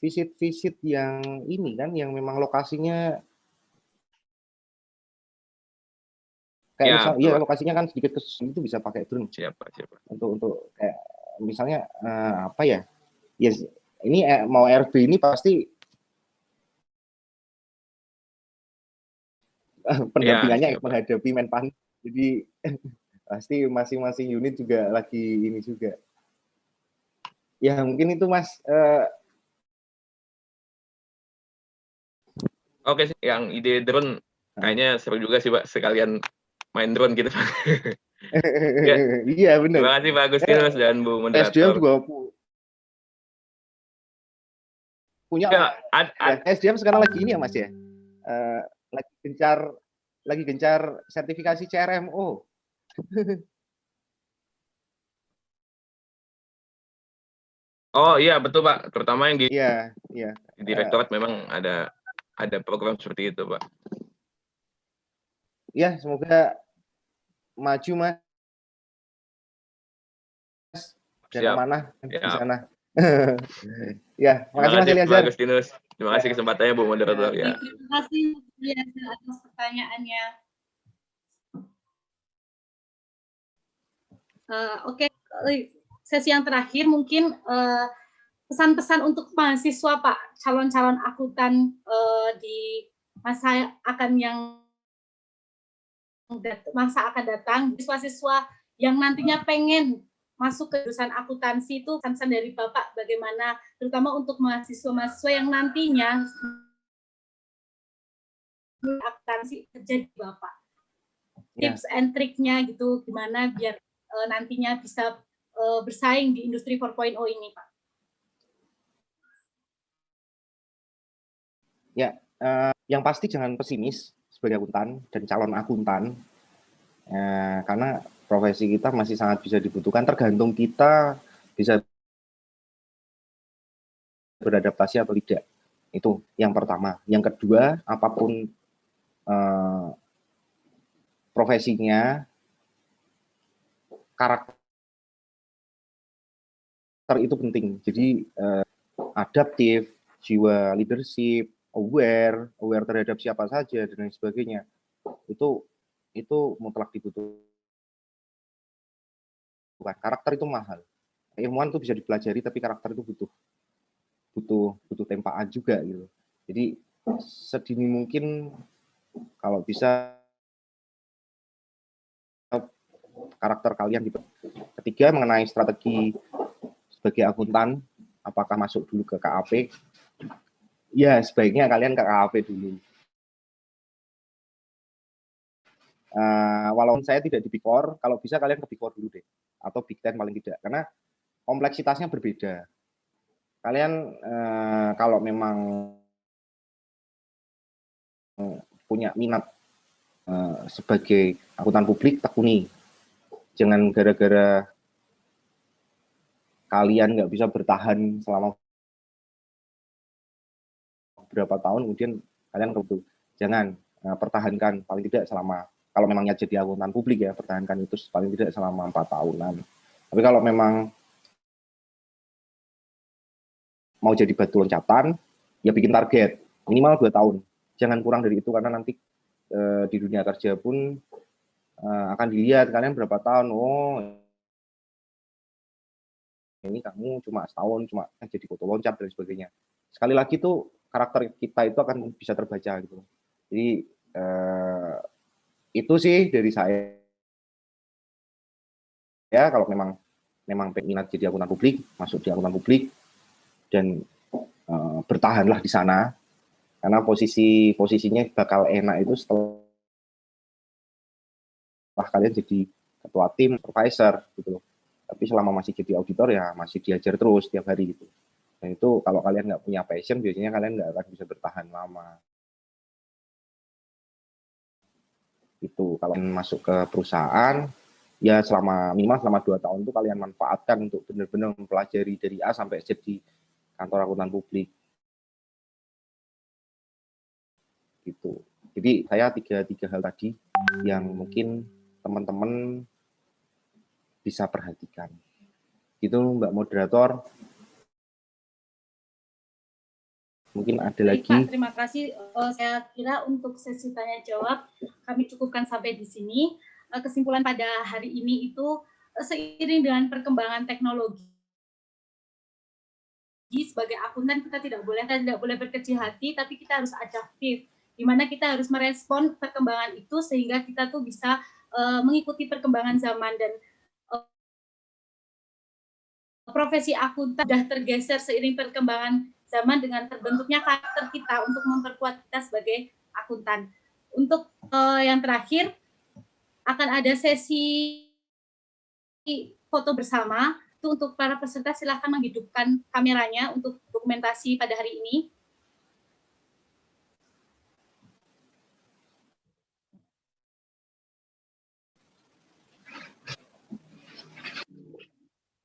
[SPEAKER 2] visit-visit yang ini kan, yang memang lokasinya kayak
[SPEAKER 6] Ya,
[SPEAKER 2] lokasinya kan sedikit kesusun, itu bisa pakai drone.
[SPEAKER 6] Siapa.
[SPEAKER 2] Untuk kayak misalnya apa ya? Ya ini mau RB ini pasti pendampingannya menghadapi Menpan. Jadi pasti masing-masing unit juga lagi ini juga. Ya mungkin itu Mas.
[SPEAKER 6] Oke, yang ide drone kayaknya seru juga sih Pak, sekalian main drone gitu. Ya.
[SPEAKER 2] Iya benar.
[SPEAKER 6] Terima kasih Pak Agustinus dan Bu moderator.
[SPEAKER 2] SDM juga punya. SDM sekarang lagi ini ya Mas ya, lagi gencar sertifikasi CRMO.
[SPEAKER 6] Oh iya betul Pak, terutama yang di direktorat memang ada program seperti itu Pak.
[SPEAKER 2] Ya semoga maju Mas. Dan amanah di sana. Ya, makasih Mas Eliezer.
[SPEAKER 6] Pak Agustinus. Terima kasih kesempatannya Bu moderator ya.
[SPEAKER 1] Terima kasih Eliezer atas pertanyaannya. Oke, sesi yang terakhir mungkin pesan-pesan untuk mahasiswa Pak, calon-calon akuntan di masa akan datang, siswa-siswa yang nantinya pengen masuk ke jurusan akuntansi itu pesan dari Bapak bagaimana, terutama untuk mahasiswa-mahasiswa yang nantinya akuntansi kerja di Bapak. Tips and triknya gitu, gimana biar nantinya bisa bersaing di industri 4.0 ini, Pak.
[SPEAKER 2] Ya, yang pasti jangan pesimis sebagai akuntan dan calon akuntan, karena profesi kita masih sangat bisa dibutuhkan, tergantung kita bisa beradaptasi atau tidak. Itu yang pertama. Yang kedua, apapun profesinya, karakter itu penting. Jadi adaptif, jiwa leadership, aware terhadap siapa saja dan lain sebagainya. Itu mutlak dibutuhkan. Karakter itu mahal. Ilmuwan itu bisa dipelajari, tapi karakter itu butuh tempaan juga gitu. Jadi sedini mungkin kalau bisa karakter kalian gitu. Ketiga, mengenai strategi sebagai akuntan, apakah masuk dulu ke KAP? Ya, sebaiknya kalian ke KAP dulu. Walaupun saya tidak di Big Four, kalau bisa kalian ke Big Four dulu deh, atau Big Ten paling tidak, karena kompleksitasnya berbeda. Kalian kalau memang punya minat sebagai akuntan publik, tekuni. Jangan gara-gara kalian nggak bisa bertahan selama berapa tahun, kemudian kalian kebetul. Jangan, pertahankan paling tidak selama, kalau memangnya jadi akuntan publik ya, pertahankan itu paling tidak selama 4 tahunan. Tapi kalau memang mau jadi batu loncatan, ya bikin target minimal 2 tahun. Jangan kurang dari itu, karena nanti di dunia kerja pun akan dilihat kalian berapa tahun. Oh, ini kamu cuma setahun, cuma jadi foto loncat dan sebagainya. Sekali lagi tuh karakter kita itu akan bisa terbaca gitu. Jadi itu sih dari saya. Ya, kalau memang minat jadi akuntan publik, masuk di akuntan publik dan bertahanlah di sana, karena posisinya bakal enak itu setelah kalian jadi ketua tim, supervisor gitu loh. Tapi selama masih jadi auditor ya masih diajar terus tiap hari gitu. Dan itu kalau kalian nggak punya passion, biasanya kalian nggak akan bisa bertahan lama. Itu kalau masuk ke perusahaan, ya minimal selama 2 tahun itu kalian manfaatkan untuk benar-benar mempelajari dari A sampai Z di kantor akuntan publik. Gitu. Jadi saya tiga hal tadi yang mungkin teman-teman bisa perhatikan. Gitu Mbak Moderator. Mungkin ada lagi.
[SPEAKER 1] Pak, terima kasih. Saya kira untuk sesi tanya jawab kami cukupkan sampai di sini. Kesimpulan pada hari ini itu seiring dengan perkembangan teknologi, sebagai akuntan kita tidak boleh berkecil hati, tapi kita harus adaptif, di mana kita harus merespon perkembangan itu sehingga kita tuh bisa mengikuti perkembangan zaman. Dan profesi akuntan sudah tergeser seiring perkembangan zaman dengan terbentuknya karakter kita untuk memperkuat kita sebagai akuntan. Untuk yang terakhir, akan ada sesi foto bersama. Itu untuk para peserta, silahkan menghidupkan kameranya untuk dokumentasi pada hari ini.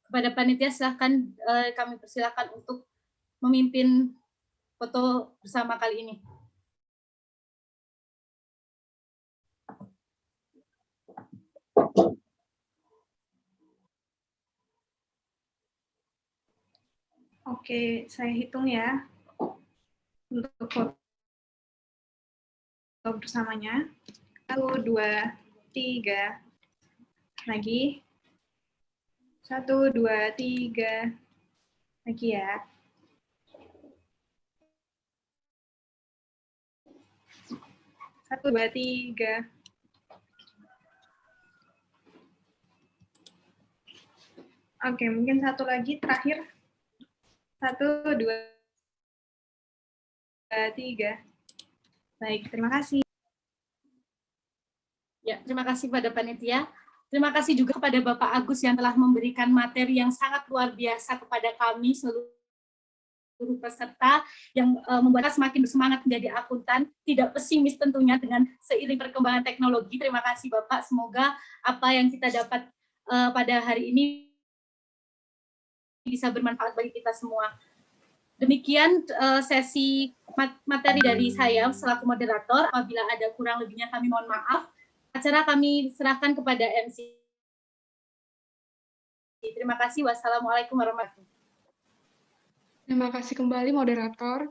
[SPEAKER 1] Kepada panitia silahkan, kami persilakan untuk memimpin foto bersama kali ini.
[SPEAKER 7] Oke, saya hitung ya untuk foto bersamanya. 1, 2, 3. Lagi. 1, 2, 3. Lagi ya. 1, 2, 3. Oke, mungkin satu lagi terakhir. 1, 2, 3. Baik, terima kasih.
[SPEAKER 1] Ya, terima kasih pada panitia. Terima kasih juga kepada Bapak Agus yang telah memberikan materi yang sangat luar biasa kepada kami seluruh peserta yang membuat kita semakin bersemangat menjadi akuntan, tidak pesimis tentunya dengan seiring perkembangan teknologi. Terima kasih Bapak, semoga apa yang kita dapat pada hari ini bisa bermanfaat bagi kita semua. Demikian sesi materi dari saya selaku moderator. Apabila ada kurang lebihnya kami mohon maaf. Acara kami serahkan kepada MC. Terima kasih. Wassalamualaikum warahmatullahi wabarakatuh.
[SPEAKER 8] Terima kasih kembali moderator.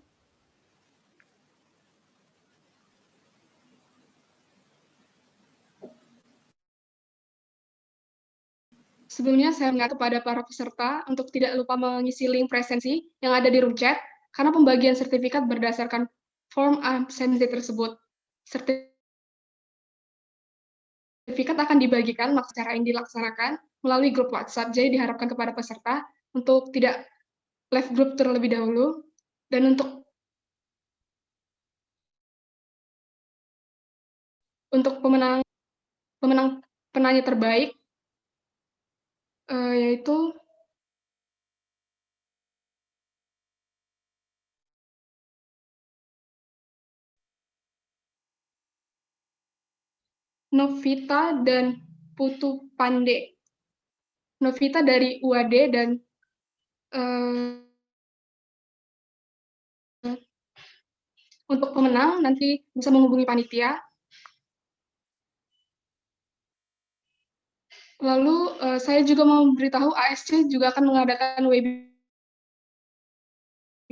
[SPEAKER 8] Sebelumnya saya mengingat kepada para peserta untuk tidak lupa mengisi link presensi yang ada di room chat, karena pembagian sertifikat berdasarkan form absensi tersebut. Sertifikat akan dibagikan secara yang dilaksanakan melalui grup WhatsApp, jadi diharapkan kepada peserta untuk tidak left group terlebih dahulu, dan untuk pemenang penanya terbaik yaitu Novita dan Putu Pande. Novita dari UAD dan untuk pemenang nanti bisa menghubungi panitia. Lalu saya juga mau memberitahu ASC juga akan mengadakan webinar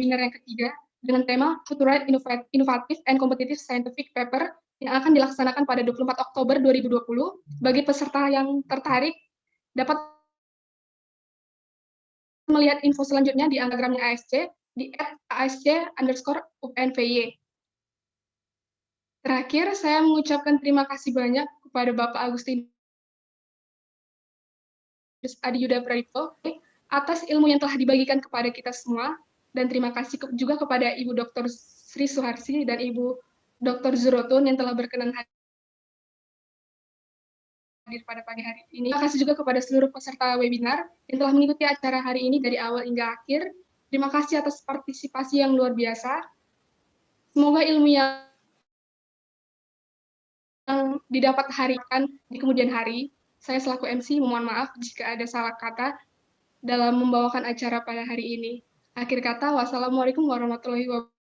[SPEAKER 8] yang ketiga dengan tema Future Innovative and Competitive Scientific Paper yang akan dilaksanakan pada 24 Oktober 2020. Bagi peserta yang tertarik dapat melihat info selanjutnya di Instagramnya ASC di @asc_UPNVY. Terakhir, saya mengucapkan terima kasih banyak kepada Bapak Agustinus Adi Yuda Pradipto atas ilmu yang telah dibagikan kepada kita semua, dan terima kasih juga kepada Ibu Dr. Sri Suharsi dan Ibu Dr. Zurotun yang telah berkenan hadir pada pagi hari ini. Terima kasih juga kepada seluruh peserta webinar yang telah mengikuti acara hari ini dari awal hingga akhir. Terima kasih atas partisipasi yang luar biasa. Semoga ilmu yang didapat harikan di kemudian hari. Saya selaku MC mohon maaf jika ada salah kata dalam membawakan acara pada hari ini. Akhir kata, wassalamualaikum warahmatullahi wabarakatuh.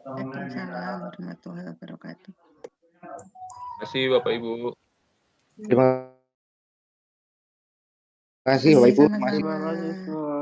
[SPEAKER 9] Waalaikumsalam warahmatullahi wabarakatuh.
[SPEAKER 6] Terima kasih Bapak Ibu.
[SPEAKER 2] Terima kasih Bapak Ibu.
[SPEAKER 9] Sama-sama.